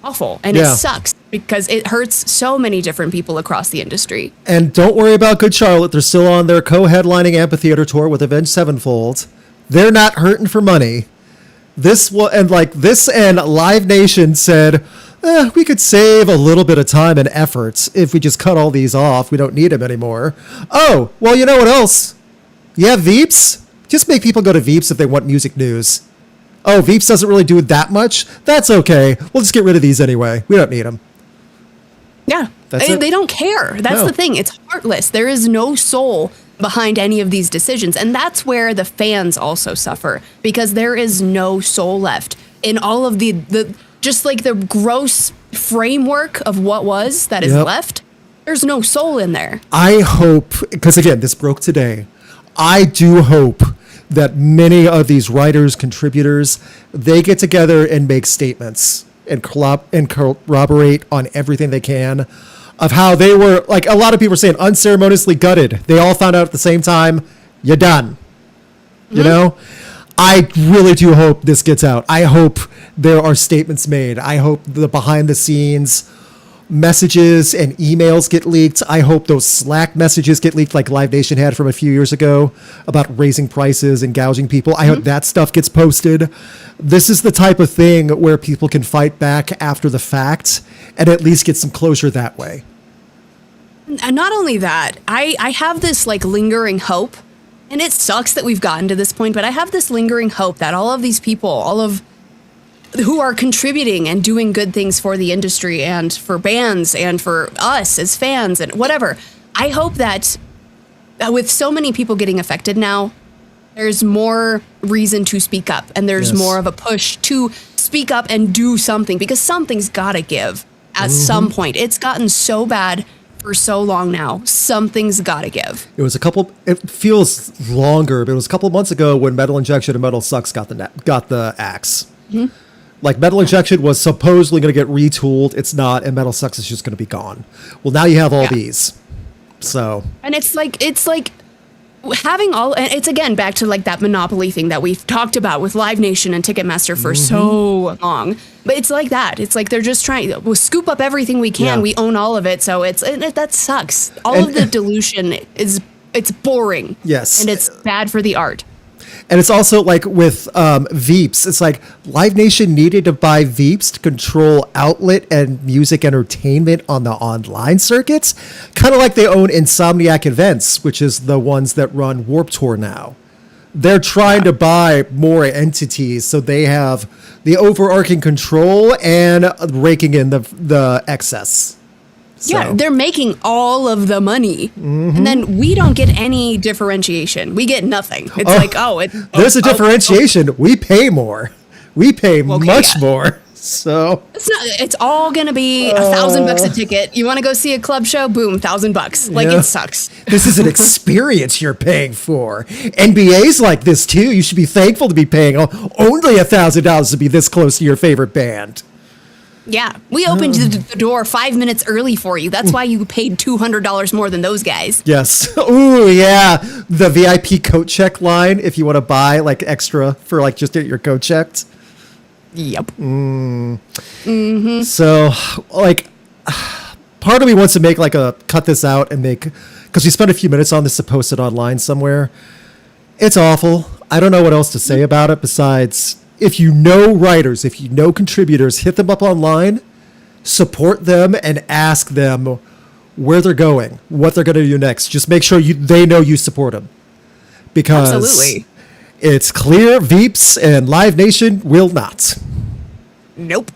awful, and it sucks because it hurts so many different people across the industry. And don't worry about Good Charlotte. They're still on their co-headlining amphitheater tour with Avenged Sevenfold. They're not hurting for money. This and Live Nation said, we could save a little bit of time and effort if we just cut all these off. We don't need them anymore. Oh, well, you know what else? You have Veeps? Just make people go to Veeps if they want music news. Oh, Veeps doesn't really do that much? That's okay. We'll just get rid of these anyway. We don't need them. Yeah, they don't care. That's the thing. It's heartless. There is no soul behind any of these decisions. And that's where the fans also suffer, because there is no soul left in all of the just like the gross framework of what was that is left. There's no soul in there. I hope, because again, this broke today. I do hope that many of these writers, contributors, they get together and make statements and corroborate on everything they can of how they were, like a lot of people are saying, unceremoniously gutted. They all found out at the same time, you're done. You know? I really do hope this gets out. I hope there are statements made. I hope the behind the scenes messages and emails get leaked. I hope those Slack messages get leaked like Live Nation had from a few years ago about raising prices and gouging people. I hope that stuff gets posted. This is the type of thing where people can fight back after the fact and at least get some closure that way. And not only that, I have this like lingering hope, and it sucks that we've gotten to this point, but I have this lingering hope that all of these people, all of who are contributing and doing good things for the industry and for bands and for us as fans and whatever, I hope that with so many people getting affected now, there's more reason to speak up, and there's more of a push to speak up and do something, because something's got to give at some point. It's gotten so bad for so long now. Something's got to give. It feels longer, but it was a couple of months ago when Metal Injection and Metal Sucks got the axe. Like Metal Injection was supposedly going to get retooled. It's not, and Metal Sucks is just going to be gone. Well, now you have all these. So. And it's like having all, and it's again back to like that monopoly thing that we've talked about with Live Nation and Ticketmaster for so long. But it's like that. It's like they're just trying, we'll scoop up everything we can. We own all of it. So that sucks. All of the dilution it's boring. Yes. And it's bad for the art. And it's also like with Veeps, it's like Live Nation needed to buy Veeps to control outlet and music entertainment on the online circuits. Kind of like they own Insomniac Events, which is the ones that run Warped Tour now. They're trying to buy more entities so they have the overarching control and raking in the excess. So. Yeah, they're making all of the money, and then we don't get any differentiation. We get nothing. It's there's a differentiation. We pay more. We pay much more. So It's all gonna be $1,000 a ticket. You want to go see a club show? Boom, $1,000. Like, Yeah. it sucks. this is an experience you're paying for. NBA's like this too. You should be thankful to be paying only $1,000 to be this close to your favorite band. Yeah, we opened the door 5 minutes early for you. That's why you paid $200 more than those guys. Yes. Ooh, yeah. The VIP coat check line if you want to buy like extra for like just get your coat checked. Yep. So, like, part of me wants to make like cut this out and make, because we spent a few minutes on this to post it online somewhere. It's awful. I don't know what else to say about it besides, if you know writers, if you know contributors, hit them up online, support them, and ask them where they're going, what they're going to do next. Just make sure they know you support them. Because Absolutely. it's clear Veeps and Live Nation will not. Nope.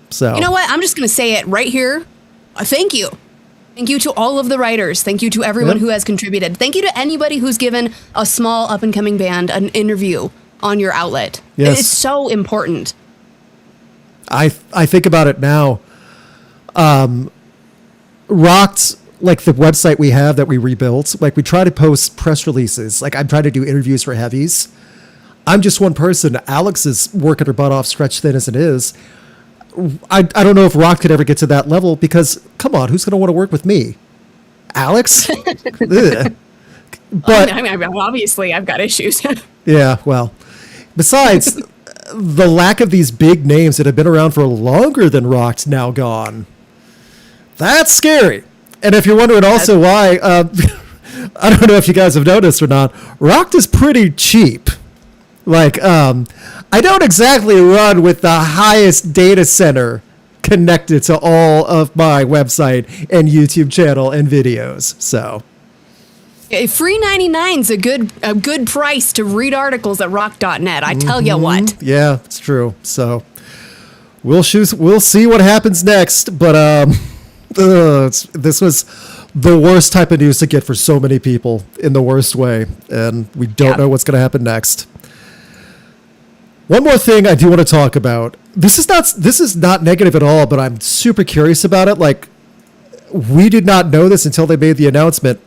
So You know what? I'm just going to say it right here. Thank you. Thank you to all of the writers. Thank you to everyone who has contributed. Thank you to anybody who's given a small up-and-coming band an interview on your outlet. Yes. It's so important. I think about it now. Rocked, like the website we have that we rebuilt, like we try to post press releases. Like I'm trying to do interviews for heavies. I'm just one person. Alex is working her butt off, stretched thin as it is. I don't know if Rock could ever get to that level because, come on, who's going to want to work with me? Alex? Ugh. But I mean, obviously, I've got issues. yeah, well, besides, the lack of these big names that have been around for longer than Rocked now gone. That's scary. And if you're wondering also why, I don't know if you guys have noticed or not, Rocked is pretty cheap. Like, I don't exactly run with the highest data center connected to all of my website and YouTube channel and videos. So Free 99's a good price to read articles at rock.net. I tell you what. yeah, it's true. So we'll see what happens next. But this was the worst type of news to get for so many people in the worst way, and we don't know what's going to happen next. One more thing I do want to talk about. This is not negative at all, but I'm super curious about it. Like, we did not know this until they made the announcement.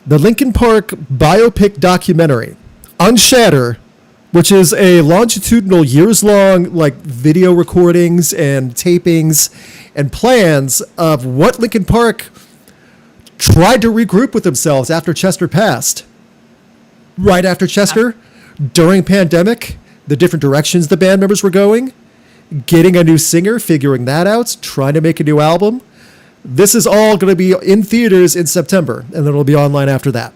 The Linkin Park biopic documentary, Unshatter, which is a longitudinal, years-long like video recordings and tapings and plans of what Linkin Park tried to regroup with themselves after Chester passed. Right after Chester, during pandemic, the different directions the band members were going, getting a new singer, figuring that out, trying to make a new album. This is all going to be in theaters in September, and then it'll be online after that.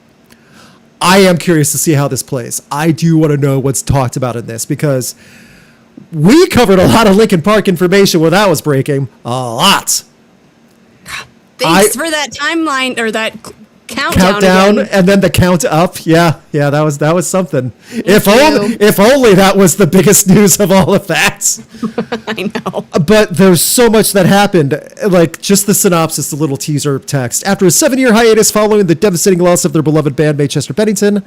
I am curious to see how this plays. I do want to know what's talked about in this, because we covered a lot of Linkin Park information when that was breaking. A lot. Thanks for that timeline, or that countdown again. And then the count up. Yeah, that was something. If too. only that was the biggest news of all of that. I know. But there's so much that happened. Like, just the synopsis, the little teaser text. After a 7-year hiatus following the devastating loss of their beloved bandmate Chester Bennington,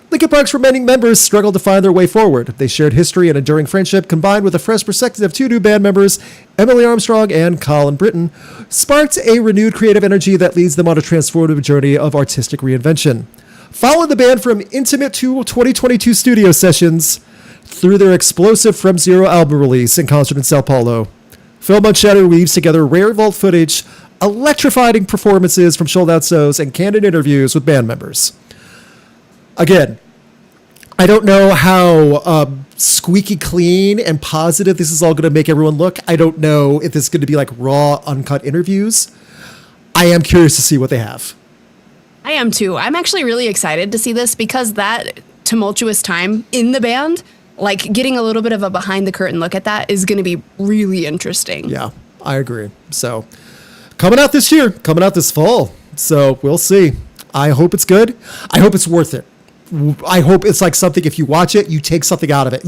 Linkin Park's remaining members struggled to find their way forward. They shared history and enduring friendship, combined with a fresh perspective of two new band members, Emily Armstrong and Colin Britton, sparked a renewed creative energy that leads them on a transformative journey of artistic reinvention. Following the band from intimate 2022 studio sessions through their explosive From Zero album release and concert in Sao Paulo, Film Unshatter weaves together rare vault footage, electrifying performances from sold-out shows, and candid interviews with band members. Again, I don't know how squeaky clean and positive this is all going to make everyone look. I don't know if this is going to be like raw, uncut interviews. I am curious to see what they have. I am too. I'm actually really excited to see this, because that tumultuous time in the band, like getting a little bit of a behind the curtain look at that, is going to be really interesting. Yeah, I agree. So coming out this year, coming out this fall. So we'll see. I hope it's good. I hope it's worth it. I hope it's like something, if you watch it, you take something out of it.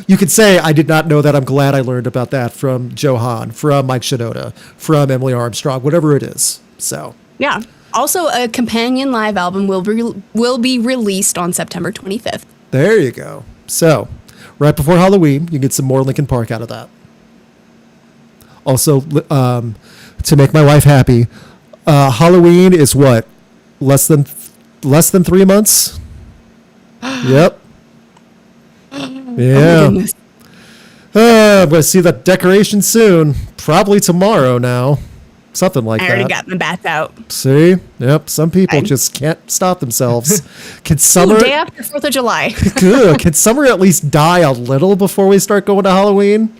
You can say, I did not know that. I'm glad I learned about that from Joe Hahn, from Mike Shinoda, from Emily Armstrong, whatever it is. So yeah. Also, a companion live album will be released on September 25th. There you go. So right before Halloween, you get some more Linkin Park out of that. Also, to make my wife happy, Halloween is what? Less than 3 months? Yep. Yeah. I'm going to see the decoration soon. Probably tomorrow now. Something like that. I already got my bats out. See? Yep. Some people just can't stop themselves. Can summer... day after 4th of July. Good. Can summer at least die a little before we start going to Halloween?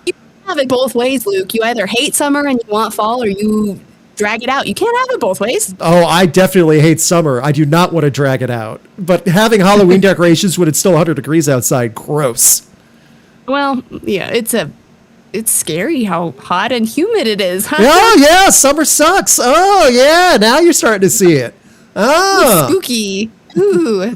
You have it both ways, Luke. You either hate summer and you want fall, or you drag it out. You can't have it both ways. Oh, I definitely hate summer. I do not want to drag it out. But having Halloween decorations when it's still 100 degrees outside, gross. Well, yeah, it's scary how hot and humid it is, huh? Oh, yeah, summer sucks. Oh, yeah, now you're starting to see it. Oh. Spooky. Ooh.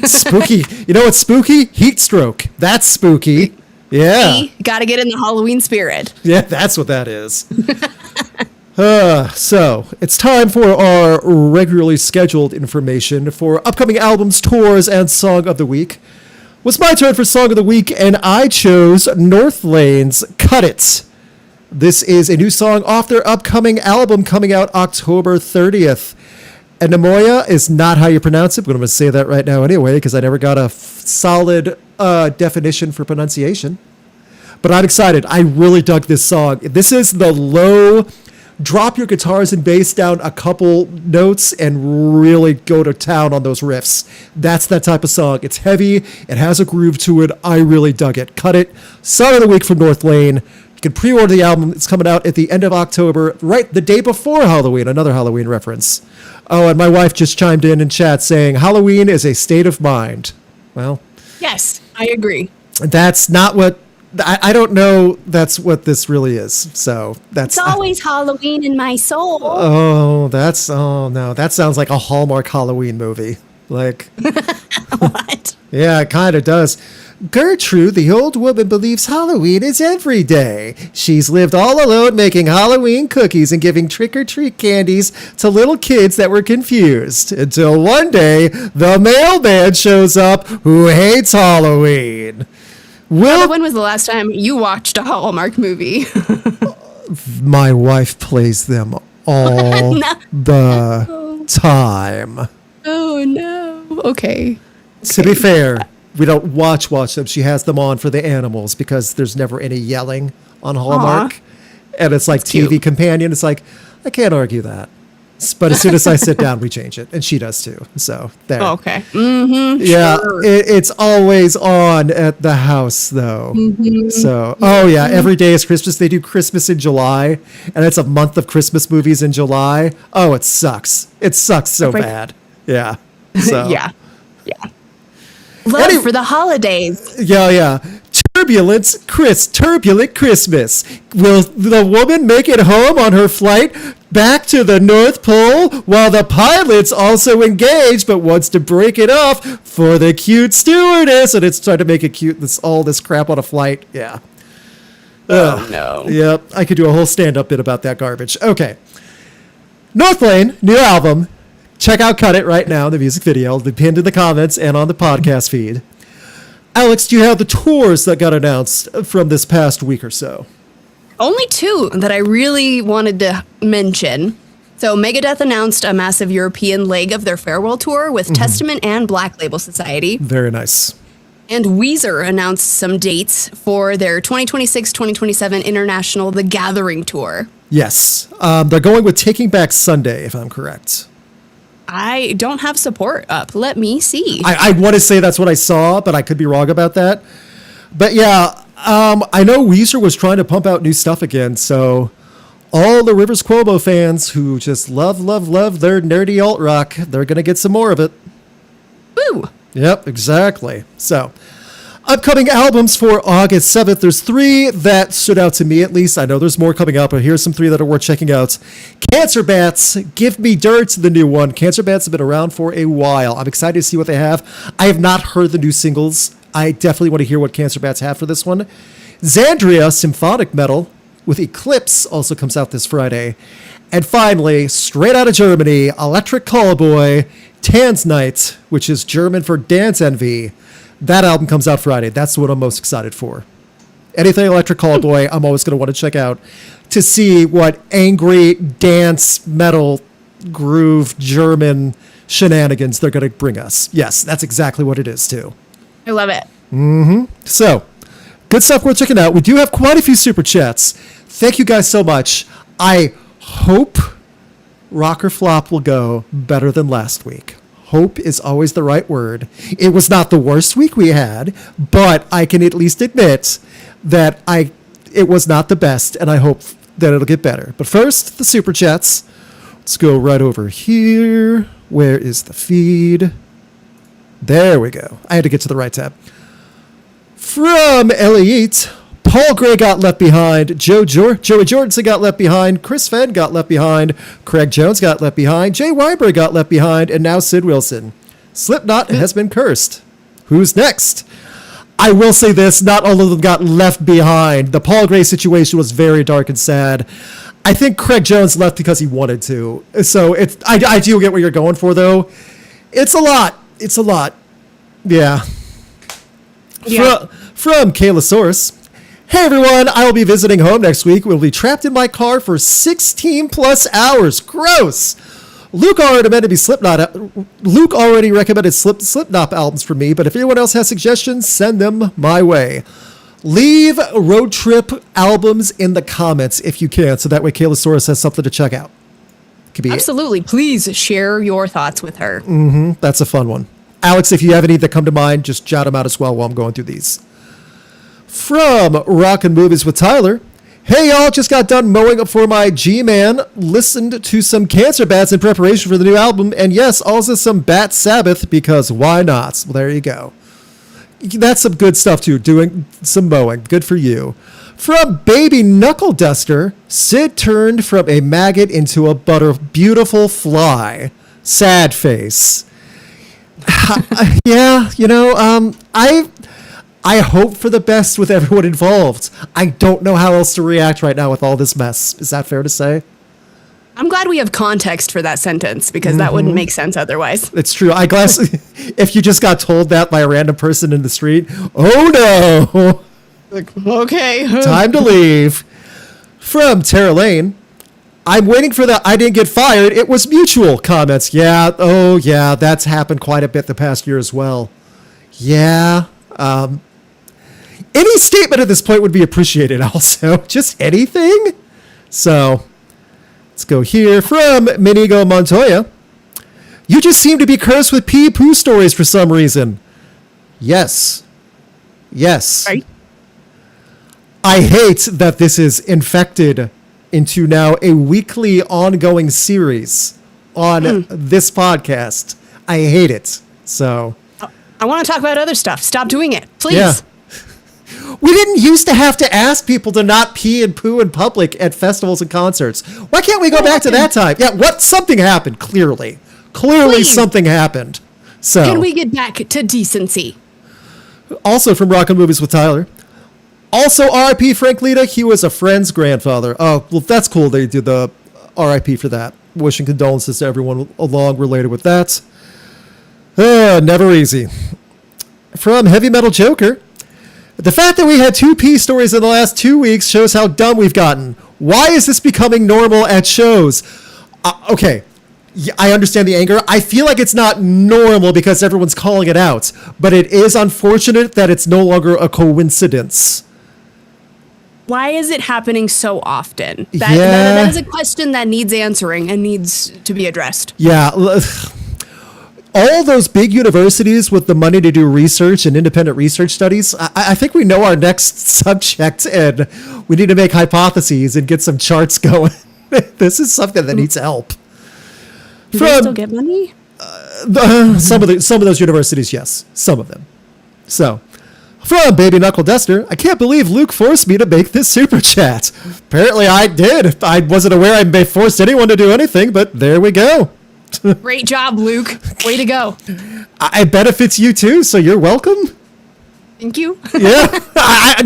Spooky. You know what's spooky? Heat stroke. That's spooky. Yeah. Got to get in the Halloween spirit. Yeah, that's what that is. So, it's time for our regularly scheduled information for upcoming albums, tours, and Song of the Week. It was my turn for Song of the Week, and I chose Northlane's Cut It. This is a new song off their upcoming album coming out October 30th. And Namoya is not how you pronounce it, but I'm going to say that right now anyway, because I never got a solid definition for pronunciation. But I'm excited. I really dug this song. This is the low, drop your guitars and bass down a couple notes and really go to town on those riffs. That's that type of song. It's heavy. It has a groove to it. I really dug it. Cut It. Song of the Week from Northlane. You can pre-order the album. It's coming out at the end of October, right the day before Halloween. Another Halloween reference. Oh, and my wife just chimed in chat saying Halloween is a state of mind. Well, yes, I agree. That's not what I don't know. That's what this really is. So that's it's always Halloween in my soul. Oh no, that sounds like a Hallmark Halloween movie. Like what? Yeah, it kind of does. Gertrude, the old woman, believes Halloween is every day. She's lived all alone making Halloween cookies and giving trick-or-treat candies to little kids that were confused. Until one day, the mailman shows up who hates Halloween. When was the last time you watched a Hallmark movie? My wife plays them all the time. Oh, no. Okay. To be fair, we don't watch them. She has them on for the animals because there's never any yelling on Hallmark. Aww. And it's like That's TV cute. Companion. It's like, I can't argue that. But as soon as I sit down, we change it. And she does too. So there. Oh, okay. Mm-hmm, yeah. Sure. It's always on at the house though. Mm-hmm. So, oh yeah. Every day is Christmas. They do Christmas in July. And it's a month of Christmas movies in July. Oh, it sucks. It sucks so bad. Yeah. So. Yeah. Love for the holidays. Yeah. Turbulent Christmas. Will the woman make it home on her flight back to the North Pole while the pilot's also engaged but wants to break it off for the cute stewardess? And it's trying to make it cute. All this crap on a flight. Yeah. Oh, no. Yep. I could do a whole stand-up bit about that garbage. Okay. Northlane, new album. Check out Cut It right now, the music video. It'll be pinned in the comments and on the podcast feed. Alex, do you have the tours that got announced from this past week or so? Only two that I really wanted to mention. So Megadeth announced a massive European leg of their farewell tour with Testament and Black Label Society. Very nice. And Weezer announced some dates for their 2026-2027 International The Gathering Tour. Yes. They're going with Taking Back Sunday, if I'm correct. I don't have support up. Let me see. I want to say that's what I saw, but I could be wrong about that. But yeah, I know Weezer was trying to pump out new stuff again, so all the Rivers Cuomo fans who just love their nerdy alt rock, they're going to get some more of it. Woo! Yep, exactly. So, upcoming albums for August 7th. There's 3 that stood out to me, at least. I know there's more coming up, but here's some 3 that are worth checking out. Cancer Bats, Give Me Dirt, the new one. Cancer Bats have been around for a while. I'm excited to see what they have. I have not heard the new singles. I definitely want to hear what Cancer Bats have for this one. Xandria, Symphonic Metal, with Eclipse, also comes out this Friday. And finally, straight out of Germany, Electric Callboy, Tanznight, which is German for Dance Envy. That album comes out Friday. That's what I'm most excited for. Anything Electric Callboy, I'm always going to want to check out to see what angry dance, metal, groove, German shenanigans they're going to bring us. Yes, that's exactly what it is, too. I love it. So, good stuff worth checking out. We do have quite a few super chats. Thank you guys so much. I hope Rock or Flop will go better than last week. Hope is always the right word. It was not the worst week we had, but I can at least admit that it was not the best, and I hope that it'll get better. But first, the super chats. Let's go right over here. Where is the feed? There we go. I had to get to the right tab. From Elliot, Paul Gray got left behind. Joey Jordanson got left behind. Chris Fenn got left behind. Craig Jones got left behind. Jay Weiber got left behind. And now Sid Wilson. Slipknot has been cursed. Who's next? I will say this, not all of them got left behind. The Paul Gray situation was very dark and sad. I think Craig Jones left because he wanted to. So I do get what you're going for, though. It's a lot. It's a lot. Yeah. From Kayla Source. Hey everyone, I will be visiting home next week. We'll be trapped in my car for 16 plus hours. Gross. Luke already recommended Slipknot albums for me, but if anyone else has suggestions, send them my way. Leave road trip albums in the comments if you can, so that way Kayla Source has something to check out. Absolutely. Please share your thoughts with her. That's a fun one. Alex, if you have any that come to mind, just jot them out as well while I'm going through these. From Rockin' Movies with Tyler. Hey, y'all, just got done mowing up for my G-Man. Listened to some Cancer Bats in preparation for the new album. And yes, also some Bat Sabbath, because why not? Well, there you go. That's some good stuff, too, doing some mowing. Good for you. From Baby Knuckle Duster, Sid turned from a maggot into a beautiful fly. Sad face. Yeah, I hope for the best with everyone involved. I don't know how else to react right now with all this mess. Is that fair to say? I'm glad we have context for that sentence, because that wouldn't make sense otherwise. It's true. I guess if you just got told that by a random person in the street, oh no. Like, okay. Time to leave. From Tara Lane. I'm waiting for the I didn't get fired. It was mutual comments. Yeah. Oh, yeah. That's happened quite a bit the past year as well. Yeah. Any statement at this point would be appreciated also. Just anything. So let's go here from Minigo Montoya. You just seem to be cursed with pee poo stories for some reason. Yes. Right. I hate that this is infected into now a weekly ongoing series on this podcast. I hate it. So I want to talk about other stuff. Stop doing it, please. Yeah. We didn't used to have to ask people to not pee and poo in public at festivals and concerts. Why can't we go back to that time? Yeah, something happened, clearly. Please. Something happened. So can we get back to decency? Also from Rockin' Movies with Tyler. Also, R.I.P. Frank Lita. He was a friend's grandfather. Oh, well, that's cool they did the R.I.P. for that. Wishing condolences to everyone along related with that. Never easy. From Heavy Metal Joker. The fact that we had 2 pee stories in the last 2 weeks shows how dumb we've gotten. Why is this becoming normal at shows? Okay, I understand the anger. I feel like it's not normal because everyone's calling it out. But it is unfortunate that it's no longer a coincidence. Why is it happening so often? That is a question that needs answering and needs to be addressed. Yeah. All those big universities with the money to do research and independent research studies, I think we know our next subject, and we need to make hypotheses and get some charts going. This is something that needs help. Do they still get money? Some of those universities, yes. Some of them. So, from Baby Knuckle Duster, I can't believe Luke forced me to make this super chat. Apparently I did. I wasn't aware I forced anyone to do anything, but there we go. Great job, Luke. Way to go. I benefits you too, so you're welcome. Thank you. Yeah. I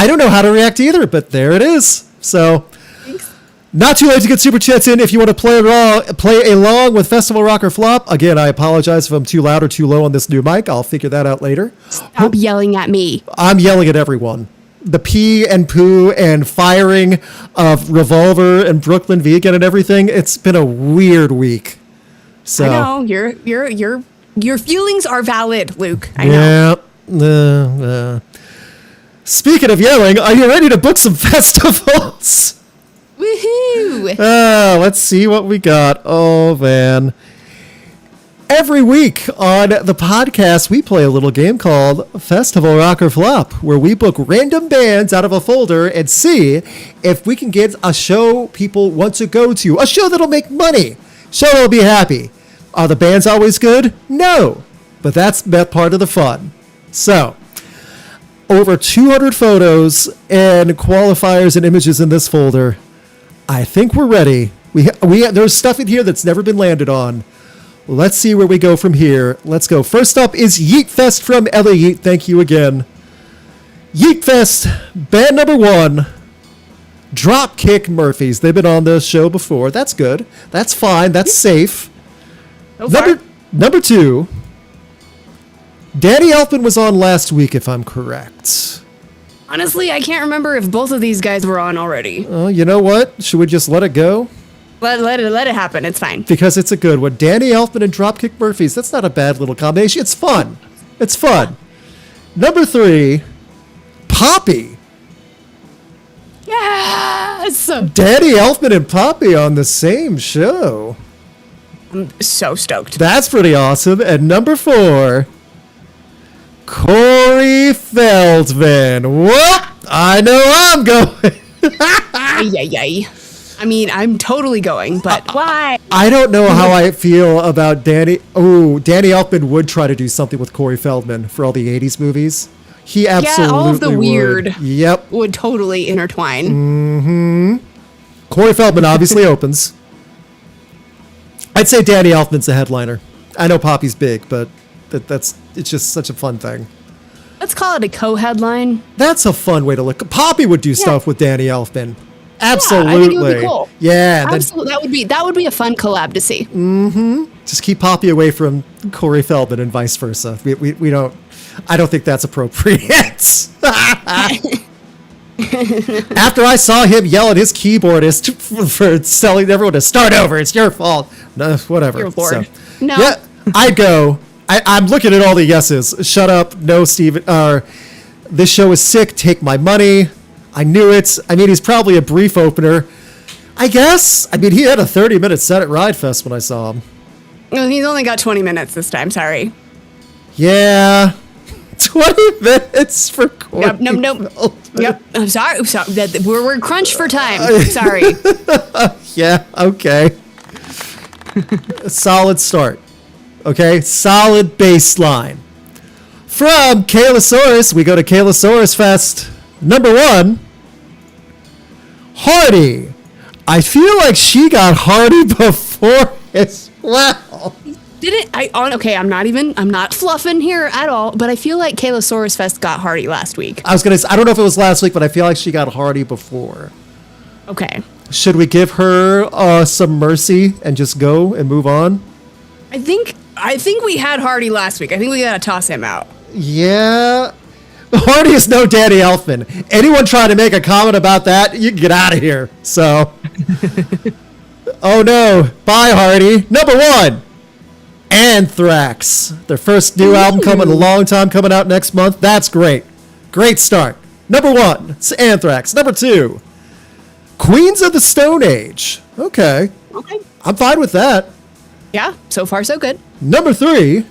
don't know how to react either, but there it is. So, Thanks. Not too late to get super chats in if you want to play along with Festival Rock or Flop. Again, I apologize if I'm too loud or too low on this new mic. I'll figure that out later. Stop yelling at me. I'm yelling at everyone. the pee and poo and firing of Revolver and Brooklyn Vegan and everything. It's been a weird week. So I know your feelings are valid, Luke. I know. Yeah. Speaking of yelling, are you ready to book some festivals? Woohoo! Let's see what we got. Oh, man. Every week on the podcast, we play a little game called Festival Rock or Flop, where we book random bands out of a folder and see if we can get a show people want to go to, a show that'll make money, show that'll be happy. Are the bands always good? No, but that's part of the fun. So, over 200 photos and qualifiers and images in this folder. I think we're ready. There's stuff in here that's never been landed on. Let's see where we go from here. Let's go. First up is Yeet Fest from LA Yeet. Thank you again. Yeet Fest, band number 1, Dropkick Murphys. They've been on the show before. That's good. That's fine. That's safe. Number 2, Danny Elfman was on last week, if I'm correct. Honestly, I can't remember if both of these guys were on already. Oh, you know what? Should we just let it go? Let it happen. It's fine. Because it's a good one. Danny Elfman and Dropkick Murphys. That's not a bad little combination. It's fun. It's fun. Number 3, Poppy. Yes! Danny Elfman and Poppy on the same show. I'm so stoked. That's pretty awesome. And number 4, Corey Feldman. What? I know I'm going. Yay. I mean, I'm totally going, but why? I don't know how I feel about Danny. Oh, Danny Elfman would try to do something with Corey Feldman for all the 80s movies. He absolutely all of the weird would. Yep. Would totally intertwine. Mm-hmm. Corey Feldman obviously opens. I'd say Danny Elfman's the headliner. I know Poppy's big, but it's just such a fun thing. Let's call it a co-headline. That's a fun way to look. Poppy would do stuff with Danny Elfman. Absolutely. Yeah, I think it would be cool. Yeah. Absolutely. That would be a fun collab to see. Mm-hmm. Just keep Poppy away from Corey Feldman and vice versa. We don't. I don't think that's appropriate. After I saw him yell at his keyboardist for telling everyone to start over, it's your fault. No, whatever. You're bored. So, No. Yeah, I'd go. I'm looking at all the yeses. Shut up. No, Steven. This show is sick. Take my money. I knew it. I mean, he's probably a brief opener. I guess. I mean, he had a 30-minute set at Ride Fest when I saw him. Well, he's only got 20 minutes this time. Sorry. Yeah. 20 minutes for Corey. Nope. Yep. I'm sorry. We're crunched for time. Sorry. Yeah. Okay. Solid start. Okay. Solid baseline. From Kaylasaurus, we go to Kaylasaurus Fest. Number 1, Hardy. I feel like she got Hardy before as well. I'm not fluffing here at all, but I feel like Kaylasaurus Fest got Hardy last week. I don't know if it was last week, but I feel like she got Hardy before. Okay. Should we give her some mercy and just go and move on? I think we had Hardy last week. I think we gotta toss him out. Yeah. Hardy is no Danny Elfman. Anyone trying to make a comment about that, you can get out of here. So, oh no. Bye, Hardy. Number 1, Anthrax. Their first new album coming a long time coming out next month. That's great. Great start. Number 1, it's Anthrax. Number 2, Queens of the Stone Age. Okay. I'm fine with that. Yeah, so far so good. Number 3,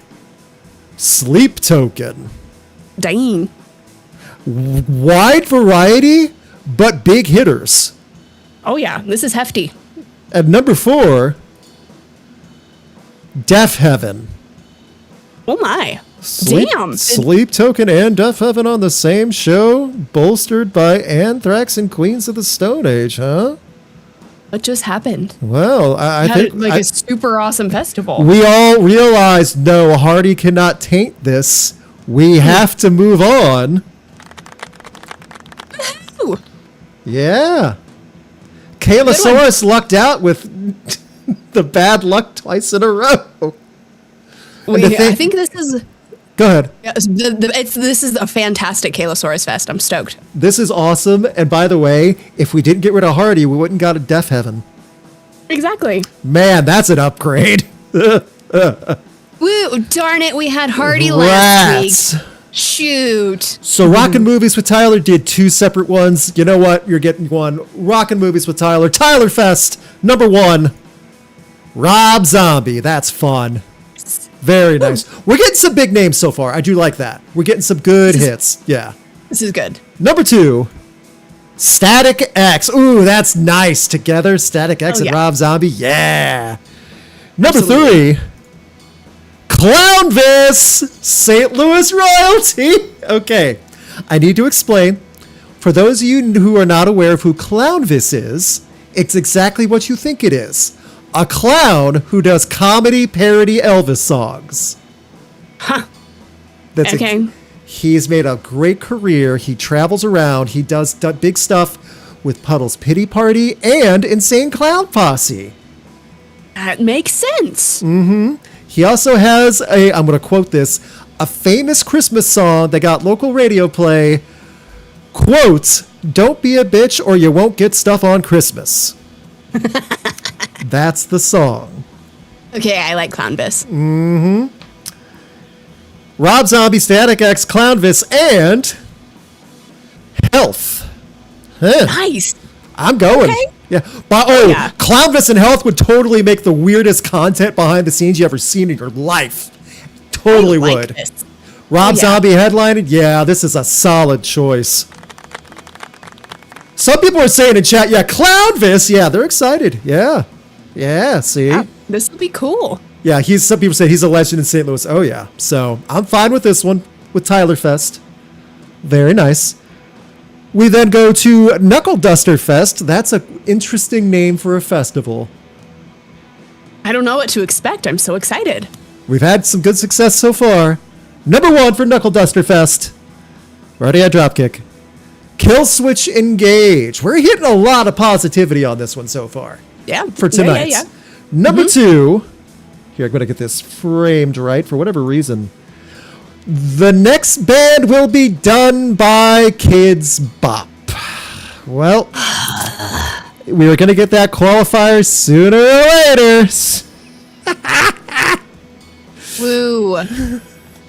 Sleep Token. Dang. Wide variety, but big hitters. Oh yeah, this is hefty. At number 4, Deaf Heaven. Oh my. Damn. Sleep Token and Deaf Heaven on the same show, bolstered by Anthrax and Queens of the Stone Age, huh? What just happened? Well, I think a super awesome festival. We all realized, no, Hardy cannot taint this. We have to move on. Ooh. Yeah. Kaylasaurus lucked out with the bad luck twice in a row. I think this is Go ahead. Yeah, this is a fantastic Kalosaurus Fest. I'm stoked. This is awesome. And by the way, if we didn't get rid of Hardy, we wouldn't got a Deaf Heaven. Exactly. Man, that's an upgrade. Woo, darn it. We had Hardy last week. Shoot. So Rockin' Movies with Tyler did 2 separate ones. You know what? You're getting one. Rockin' Movies with Tyler. Tyler Fest, number 1. Rob Zombie. That's fun. Very nice. We're getting some big names so far. I do like that. We're getting some good hits. Yeah. This is good. Number 2, Static X. Ooh, that's nice. Together, Static X and Rob Zombie. Yeah. Number 3, Clownvis, St. Louis royalty. Okay. I need to explain. For those of you who are not aware of who Clownvis is, it's exactly what you think it is. A clown who does comedy parody Elvis songs. Huh. That's okay. He's made a great career. He travels around. He does big stuff with Puddle's Pity Party and Insane Clown Posse. That makes sense. Mm-hmm. He also has I'm going to quote this, a famous Christmas song that got local radio play. Quote, "Don't be a bitch or you won't get stuff on Christmas." That's the song. Okay, I like Clownvis. Mm-hmm. Rob Zombie, Static X, Clownvis, and Health. Huh. Nice. I'm going. Okay. Yeah. Clownvis and Health would totally make the weirdest content behind the scenes you ever seen in your life. Totally would. This. Rob Zombie headlining. Yeah, this is a solid choice. Some people are saying in chat, yeah, Clownvis. Yeah, they're excited. Yeah. Yeah, see? This will be cool. Yeah, some people say he's a legend in St. Louis. Oh, yeah. So I'm fine with this one, with Tyler Fest. Very nice. We then go to Knuckle Duster Fest. That's an interesting name for a festival. I don't know what to expect. I'm so excited. We've had some good success so far. Number 1 for Knuckle Duster Fest. Ready at Dropkick. Kill Switch Engage. We're hitting a lot of positivity on this one so far. Yeah. For tonight. Yeah. Number 2. Here, I'm going to get this framed right for whatever reason. The next band will be done by Kids Bop. Well, we were going to get that qualifier sooner or later. Woo.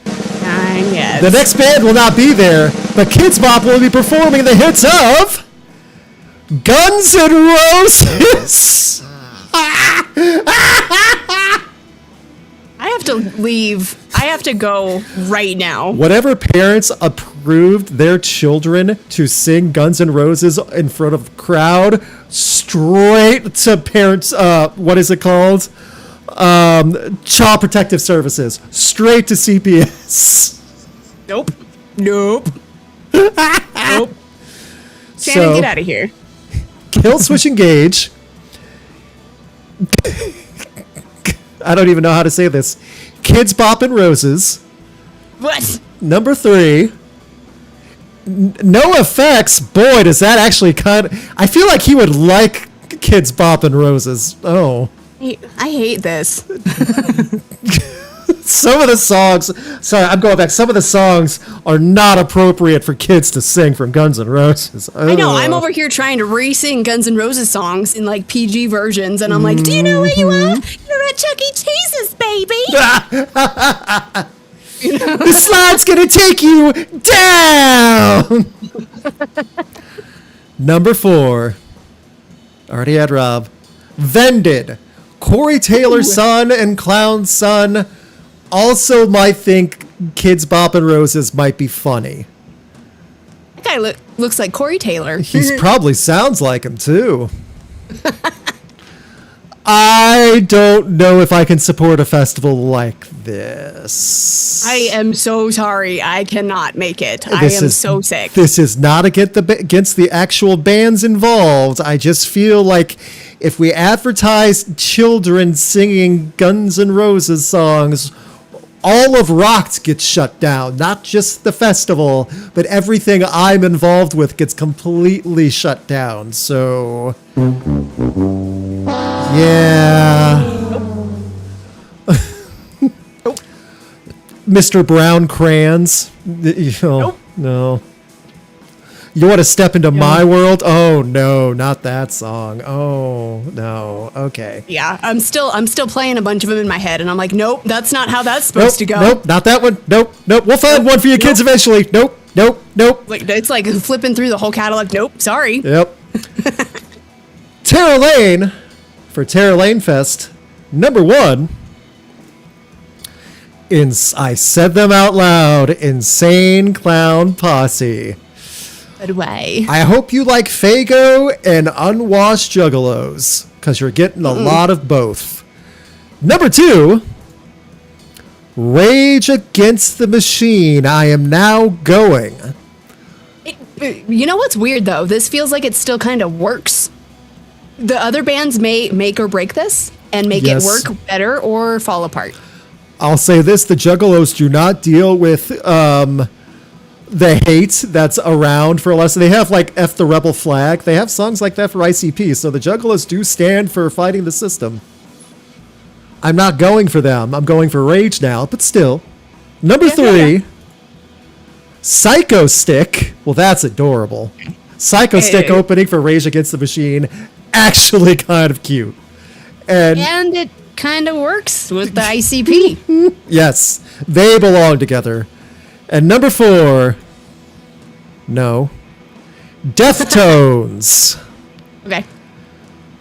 Yes. The next band will not be there, but Kids Bop will be performing the hits of Guns N' Roses. I have to leave. I have to go right now. Whatever parents approved their children to sing Guns N' Roses in front of the crowd, straight to parents, what is it called? Child Protective Services. Straight to CPS. Nope. Nope. Nope. Shannon, get out of here. Kill Switch Engage. I don't even know how to say this. Kids Boppin' Roses. What? Number 3. No Effects. Boy, does that actually kind of... I feel like he would like Kids Boppin' Roses. Oh. I hate this. Some of the songs... Sorry, I'm going back. Some of the songs are not appropriate for kids to sing from Guns N' Roses. Oh. I know. I'm over here trying to re-sing Guns N' Roses songs in like PG versions, and I'm like, do you know where you are? You're at Chuck E. Cheese's, baby. The slide's gonna take you down. Number 4. Already had Rob. Vended. Corey Taylor's son and Clown's son. Also might think Kids Boppin' Roses might be funny. That guy looks like Corey Taylor. He probably sounds like him too. I don't know if I can support a festival like this. I am so sorry. I cannot make it. I am so sick. This is not against the actual bands involved. I just feel like if we advertise children singing Guns N' Roses songs, all of Rocked gets shut down. Not just the festival, but everything I'm involved with gets completely shut down. So... yeah. Mr. Brown Crayons. Nope. No. You want to step into my world? Oh no, not that song. Oh no. Okay. Yeah, I'm still playing a bunch of them in my head, and I'm like, nope, that's not how that's supposed to go. Nope, not that one. Nope. We'll find one for your kids eventually. Nope. Like it's like flipping through the whole catalog. Nope, sorry. Yep. Tara Lane for Tara Lane Fest. Number 1. I said them out loud. Insane Clown Posse. Good way. I hope you like Faygo and Unwashed Juggalos, because you're getting a lot of both. Number 2, Rage Against the Machine. I am now going. You know what's weird though? This feels like it still kind of works. The other bands may make or break this and make it work better or fall apart. I'll say this, the Juggalos do not deal with the hate that's around for a lesson. They have like F the Rebel Flag. They have songs like that for ICP. So the Juggalos do stand for fighting the system. I'm not going for them. I'm going for Rage now, but still. Number 3, Psycho Stick. Well, that's adorable. Psycho Stick opening for Rage Against the Machine. Actually kind of cute. And it kind of works with the ICP. Yes, they belong together. And number 4, no, Deftones. Okay.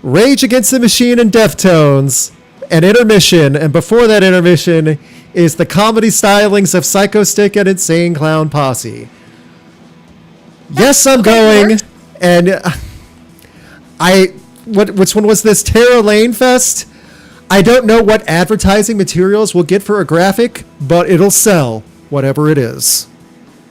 Rage Against the Machine and Deftones. An intermission, and before that intermission is the comedy stylings of Psycho Stick and Insane Clown Posse. Yes, I'm going. And which one was this? Tara Lane Fest? I don't know what advertising materials we'll get for a graphic, but it'll sell. Whatever it is.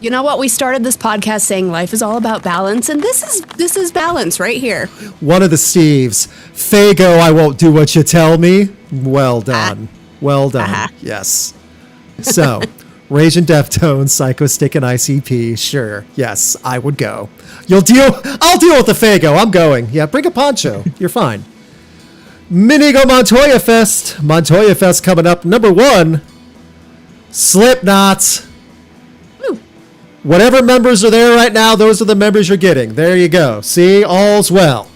You know what? We started this podcast saying life is all about balance, and this is balance right here. One of the Steves. Faygo, I won't do what you tell me. Well done. Well done. Yes. So, Rage and Deftones, Psycho Stick, and ICP. Sure. Yes, I would go. I'll deal with the Faygo. I'm going. Yeah, bring a poncho. You're fine. Minigo Montoya Fest. Montoya Fest coming up. Number 1. Slipknot. Woo. Whatever members are there right now, those are the members you're getting. There you go. See, all's well.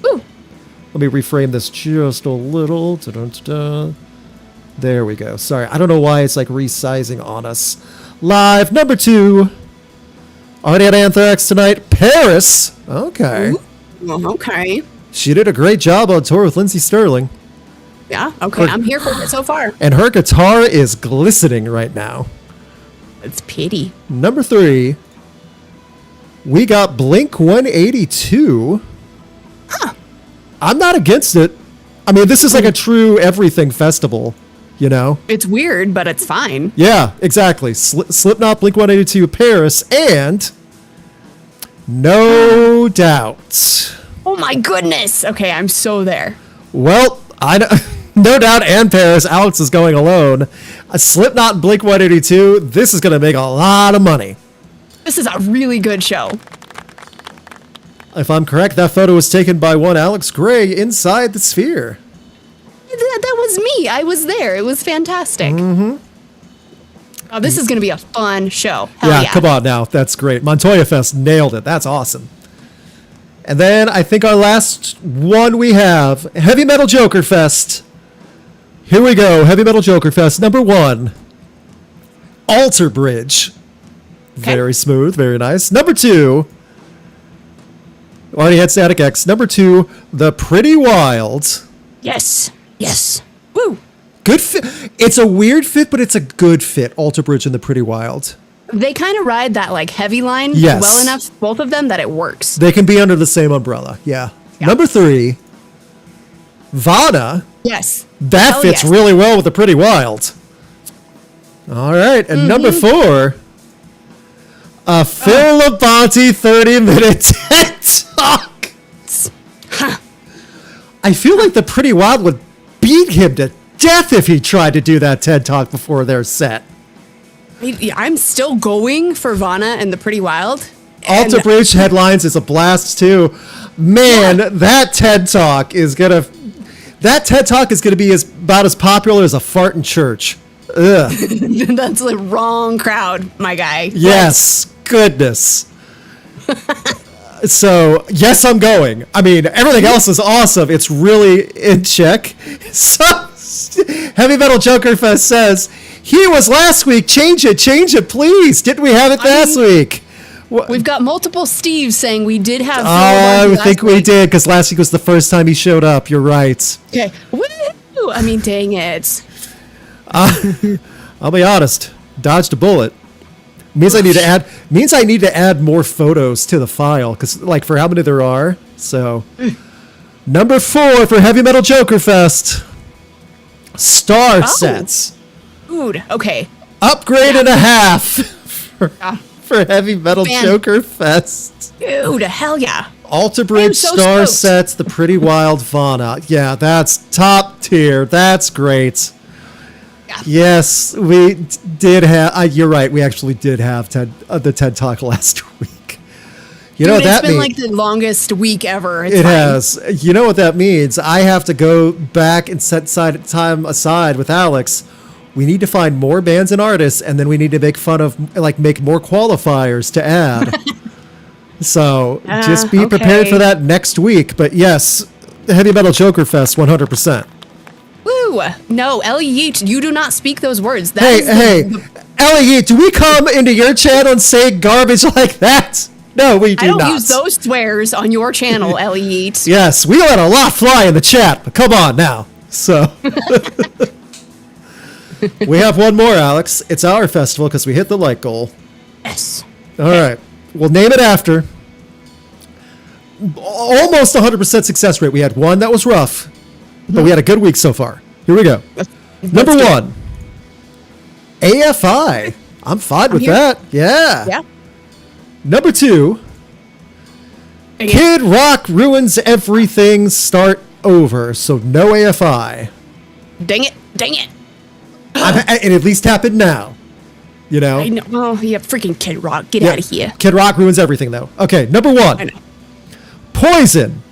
Woo. Let me reframe this just a little. Da-dun-da-da. There we go. Sorry, I don't know why it's like resizing on us. Live number 2. Already at Anthrax tonight. Paris. Okay. Well, okay. She did a great job on tour with Lindsey Sterling. Yeah, okay, I'm here for it so far. And her guitar is glistening right now. It's pity. Number 3, we got Blink 182. Huh. I'm not against it. I mean, this is like a true everything festival, you know? It's weird, but it's fine. Yeah, exactly. Slipknot, Blink 182, Paris, and No Doubt. Oh my goodness. Okay, I'm so there. Well, no doubt, and Paris. Alex is going alone. Slipknot and Blink 182. This is going to make a lot of money. This is a really good show. If I'm correct, that photo was taken by one Alex Gray inside the Sphere. That was me. I was there. It was fantastic. Mm-hmm. Oh, this is going to be a fun show. Hell yeah, come on now. That's great. Montoya Fest nailed it. That's awesome. And then I think our last one we have, Heavy Metal Joker Fest. Here we go, Heavy Metal Joker Fest. Number 1, Alter Bridge. Okay. Very smooth, very nice. Number 2, already had Static X. Number 2, The Pretty Wild. Yes. Woo. Good fit. It's a weird fit, but it's a good fit, Alter Bridge and The Pretty Wild. They kind of ride that like heavy line well enough, both of them, that it works. They can be under the same umbrella. Yeah. Number 3, Vana. Yes. That fits really well with The Pretty Wild. All right. And number 4, a Phil Labonte 30-minute TED Talk. I feel like The Pretty Wild would beat him to death if he tried to do that TED Talk before their set. I'm still going for Vana and The Pretty Wild. Alter Bridge headlines is a blast too. Man, that TED Talk is gonna be about as popular as a fart in church. Ugh. That's the wrong crowd, my guy. Yes, goodness. So, yes, I'm going. I mean, everything else is awesome. It's really in check. So, Heavy Metal Joker Fest says, he was last week. Change it, please. Didn't we have it last week? We've got multiple Steves saying we did have. Oh, I think we did, because last week was the first time he showed up. You're right. Okay. Woo! I mean, dang it. I'll be honest. Dodged a bullet. Means I need to add more photos to the file, because like for how many there are. So number 4 for Heavy Metal Joker Fest. Star sets. Dude, okay. Upgrade and a half for Heavy Metal Joker Fest. Dude, hell yeah. Alter Bridge Star sets, the Pretty Wild Fauna. Yeah, that's top tier. That's great. Yeah. Yes, we did have. You're right. We actually did have the TED Talk last week. You know what that means? It's been like the longest week ever. It has. You know what that means? I have to go back and set time aside with Alex. We need to find more bands and artists, and then we need to make more qualifiers to add. So just be prepared for that next week. But yes, the Heavy Metal Joker Fest, 100%. Woo! No, Ellie Yeet, you do not speak those words. Ellie Yeet, do we come into your channel and say garbage like that? No, we do not. I don't use those swears on your channel, Ellie Yeet. Yes, we let a lot fly in the chat, but come on now. So we have one more, Alex. It's our festival because we hit the like goal. Yes. All right. We'll name it after. Almost 100% success rate. We had one that was rough, but we had a good week so far. Here we go. Number 1, AFI. I'm fine with that. Yeah. Number 2, Kid Rock ruins everything. Start over. So no AFI. Dang it. It at least happened now. You know? I know. Oh, yeah, freaking Kid Rock. Get out of here. Kid Rock ruins everything, though. Okay, number 1. Poison.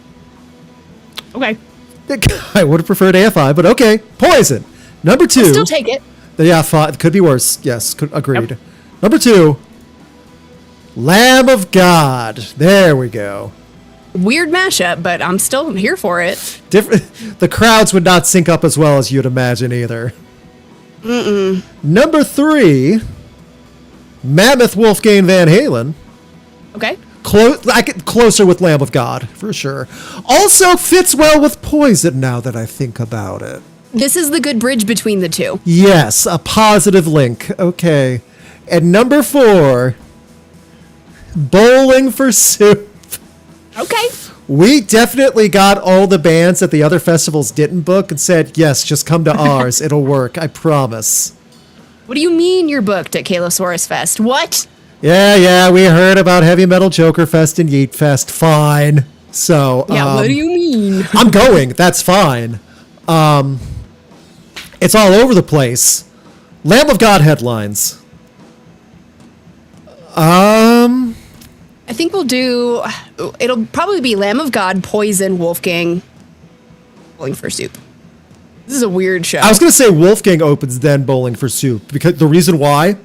Okay. I would have preferred AFI, but okay. Poison. Number 2. I'll still take it. Yeah, it could be worse. Yes, agreed. Yep. Number 2. Lamb of God. There we go. Weird mashup, but I'm still here for it. The crowds would not sync up as well as you'd imagine either. Number 3. Mammoth Wolfgang Van Halen. Okay. Closer with Lamb of God, for sure. Also fits well with Poison now that I think about it. This is the good bridge between the two. Yes, a positive link. Okay. And number 4, Bowling for Soup. Okay. We definitely got all the bands that the other festivals didn't book and said, yes, just come to ours. It'll work. I promise. What do you mean you're booked at Kalosaurus Fest? What? Yeah, we heard about Heavy Metal Joker Fest and Yeet Fest. Fine. So, yeah, what do you mean? I'm going. That's fine. It's all over the place. Lamb of God headlines. I think it'll probably be Lamb of God, Poison, Wolfgang, Bowling for Soup. This is a weird show. I was going to say Wolfgang opens, then Bowling for Soup, because the reason why,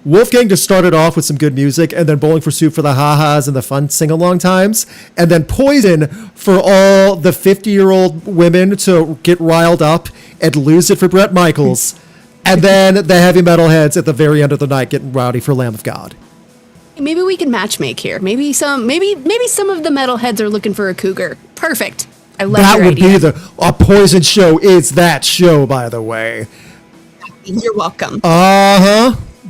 Wolfgang just started off with some good music, and then Bowling for Soup for the ha-has and the fun sing-along times, and then Poison for all the 50-year-old women to get riled up and lose it for Bret Michaels, and then the heavy metal heads at the very end of the night getting rowdy for Lamb of God. Maybe we can matchmake here. Maybe some of the metalheads are looking for a cougar. Perfect. I love that. Your would idea. Be a Poison show. Is that show, by the way? You're welcome.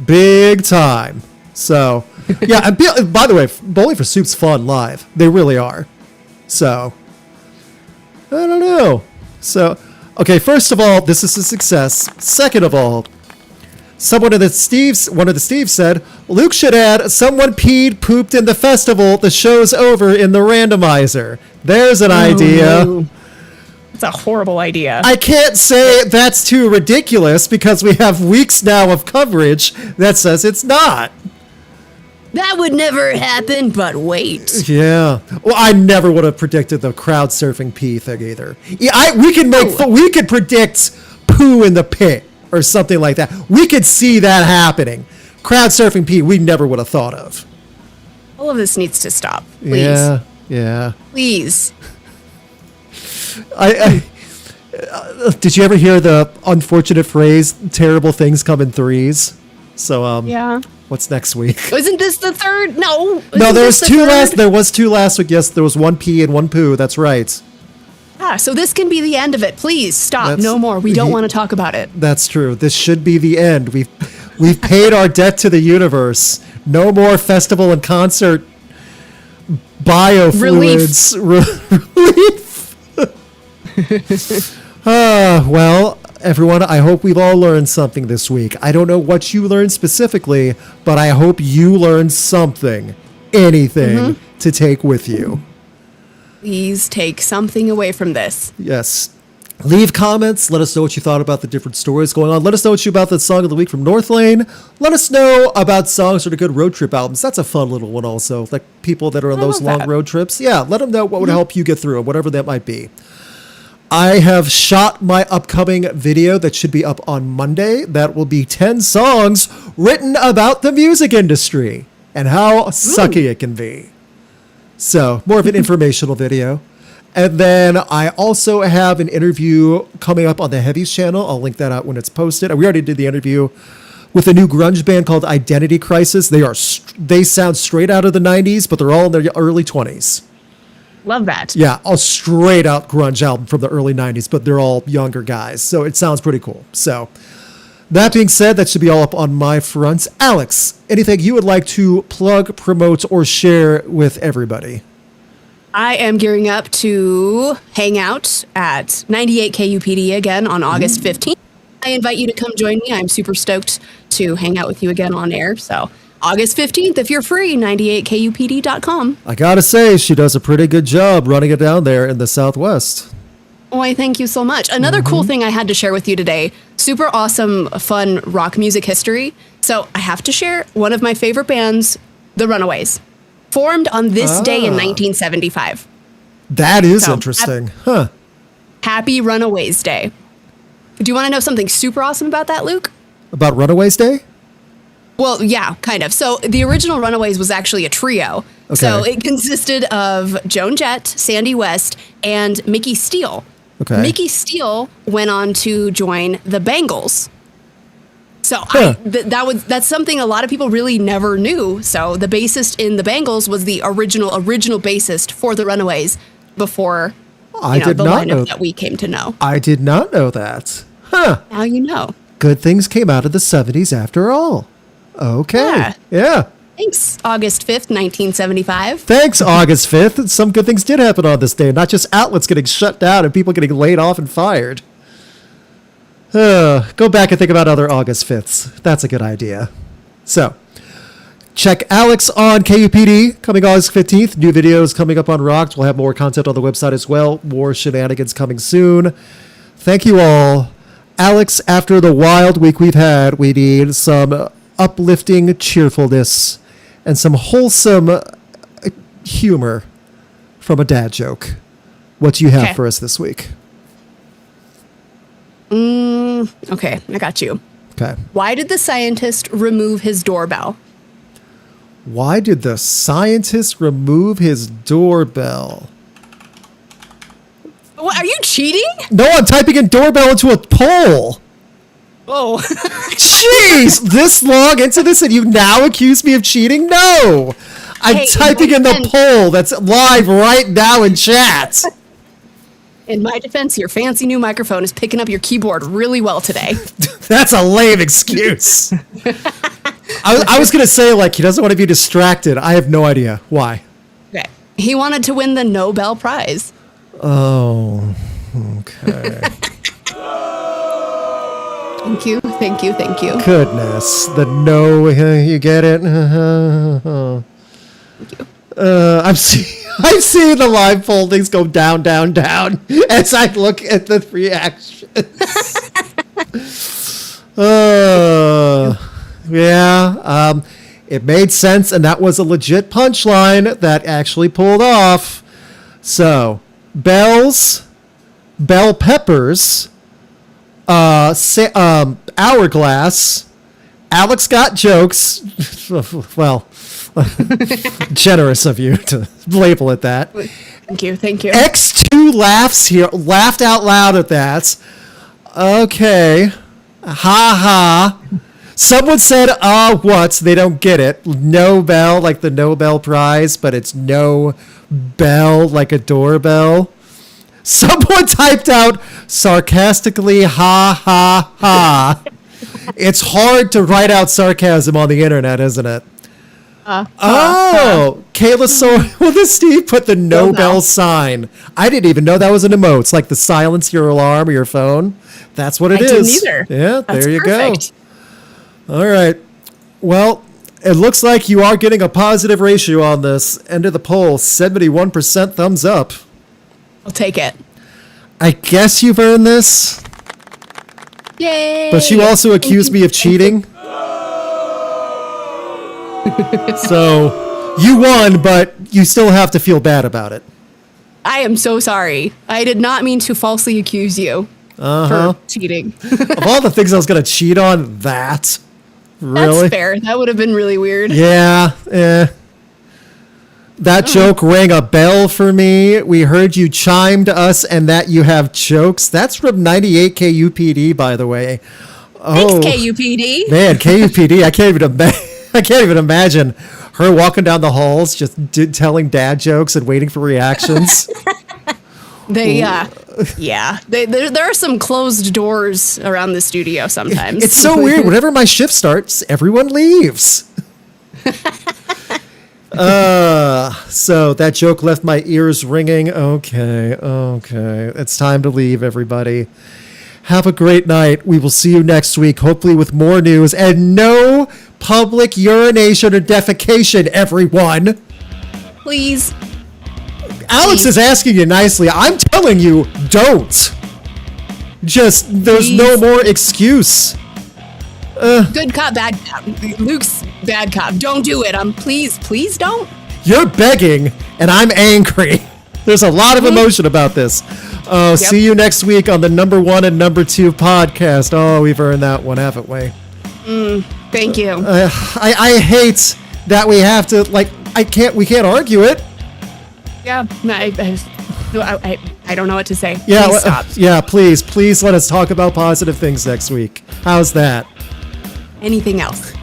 Big time. So, yeah. And by the way, Bowling for Soup's fun live. They really are. So, I don't know. So, okay. First of all, this is a success. Second of all, one of the Steves said, Luke should add, someone peed, pooped in the festival, the show's over in the randomizer. There's an idea. It's a horrible idea. I can't say that's too ridiculous because we have weeks now of coverage that says it's not. That would never happen, but wait. Yeah. Well, I never would have predicted the crowd surfing pee thing either. Yeah, we could predict poo in the pit. or something like that. We could see that happening. Crowdsurfing Pete, we never would have thought of. All of this needs to stop. Please. Yeah. Please. Did you ever hear the unfortunate phrase, terrible things come in threes? So, Yeah. what's next week? Isn't this the third? No. No, Isn't there this was the two third? there was two last week. Yes, there was one pee and one poo. That's right. Yeah, so this can be the end of it. Please stop. That's- No more. We don't want to talk about it. That's true. This should be the end. We've paid our debt to the universe. No more festival and concert biofluids. Relief. Well, everyone, I hope we've all learned something this week. I don't know what you learned specifically, but I hope you learned something, anything to take with you. Please take something away from this. Yes. Leave comments. Let us know what you thought about the different stories going on. Let us know what you about the song of the week from North Lane. Let us know about songs that are good road trip albums. That's a fun little one also. Like people that are on those long road trips. Yeah, let them know what would help you get through it, whatever that might be. I have shot my upcoming video that should be up on Monday. That will be 10 songs written about the music industry and how sucky it can be. So, more of an informational video. And then I also have an interview coming up on the Heavies channel. I'll link that out when it's posted. We already did the interview with a new grunge band called Identity Crisis. They sound straight out of the 90s, but they're all in their early 20s. Love that. Yeah, a straight out grunge album from the early 90s, but they're all younger guys. So it sounds pretty cool. So that being said, that should be all up on my front. Alex, anything you would like to plug, promote, or share with everybody? I am gearing up to hang out at 98 KUPD again on August 15th. I invite you to come join me. I'm super stoked to hang out with you again on air. So August 15th, if you're free, 98kupd.com. I gotta say, she does a pretty good job running it down there in the Southwest. Why, thank you so much. Another cool thing I had to share with you today, super awesome, fun rock music history. So I have to share one of my favorite bands, The Runaways, formed on this day in 1975. That is interesting. Huh. Happy Runaways Day. Do you want to know something super awesome about that, Luke? About Runaways Day? Well, yeah, kind of. So the original Runaways was actually a trio. Okay. So it consisted of Joan Jett, Sandy West, and Mickey Steele. Okay. Mickey Steele went on to join the Bangles. So that's something a lot of people really never knew. So the bassist in the Bangles was the original bassist for the Runaways before I did the not lineup know that we came to know. I did not know that. Huh. Now you know. Good things came out of the 70s after all. Okay. Yeah. Thanks, August 5th, 1975. Thanks, August 5th. Some good things did happen on this day, not just outlets getting shut down and people getting laid off and fired. Go back and think about other August 5ths. That's a good idea. So, check Alex on KUPD coming August 15th. New videos coming up on Rocked. We'll have more content on the website as well. More shenanigans coming soon. Thank you all. Alex, after the wild week we've had, we need some uplifting cheerfulness and some wholesome humor from a dad joke. What do you have for us this week? Okay, I got you. Okay. Why did the scientist remove his doorbell? Why did the scientist remove his doorbell? What, are you cheating? No, I'm typing in doorbell into a poll. Oh. Jeez, this long into this and you now accuse me of cheating? No. I'm typing in the poll that's live right now in chat. In my defense, your fancy new microphone is picking up your keyboard really well today. That's a lame excuse. I was going to say, like, he doesn't want to be distracted. I have no idea. Why? Okay. He wanted to win the Nobel Prize. Oh, okay. Thank you, thank you, thank you. Goodness. The no, you get it? Thank you. I'm seeing the live foldings go down, down, down as I look at the reactions. Yeah, it made sense, and that was a legit punchline that actually pulled off. So, bell peppers, hourglass. Alex got jokes. Well, generous of you to label it that. Thank you. X2 laughed out loud at that. Okay. Ha ha. Someone said, what? They don't get it. Nobel, like the Nobel Prize, but it's no bell, like a doorbell. Someone typed out sarcastically, ha ha ha. It's hard to write out sarcasm on the internet, isn't it? Kayla well, this Steve put the Nobel sign. I didn't even know that was an emote. It's like the silence your alarm or your phone. That's what it is. I didn't either. Yeah, That's there you perfect. go. All right. Well, it looks like you are getting a positive ratio on this. End of the poll, 71% thumbs up. I'll take it. I guess you've earned this. Yay! But you also accused me of cheating. So you won, but you still have to feel bad about it. I am so sorry. I did not mean to falsely accuse you for cheating. Of all the things I was going to cheat on, that. Really? That's fair. That would have been really weird. Yeah. That joke rang a bell for me. We heard you chimed us and that you have jokes. That's from 98 KUPD, by the way. Thanks, KUPD. Man, KUPD, I can't even imagine her walking down the halls just telling dad jokes and waiting for reactions. There are some closed doors around the studio sometimes. It's so weird. Whenever my shift starts, everyone leaves. So that joke left my ears ringing. Okay. It's time to leave, everybody. Have a great night. We will see you next week, hopefully with more news and no public urination or defecation, everyone. Please. Alex is asking you nicely. I'm telling you, don't. There's no more excuse. Good cop, bad cop. Luke's bad cop. Don't do it. Please don't. You're begging, and I'm angry. There's a lot of emotion about this. See you next week on the number 1 and number 2 podcast. Oh, we've earned that one, haven't we? Thank you. I hate that we have to, we can't argue it. Yeah, I don't know what to say. Yeah, Please stop. Please let us talk about positive things next week. How's that? Anything else?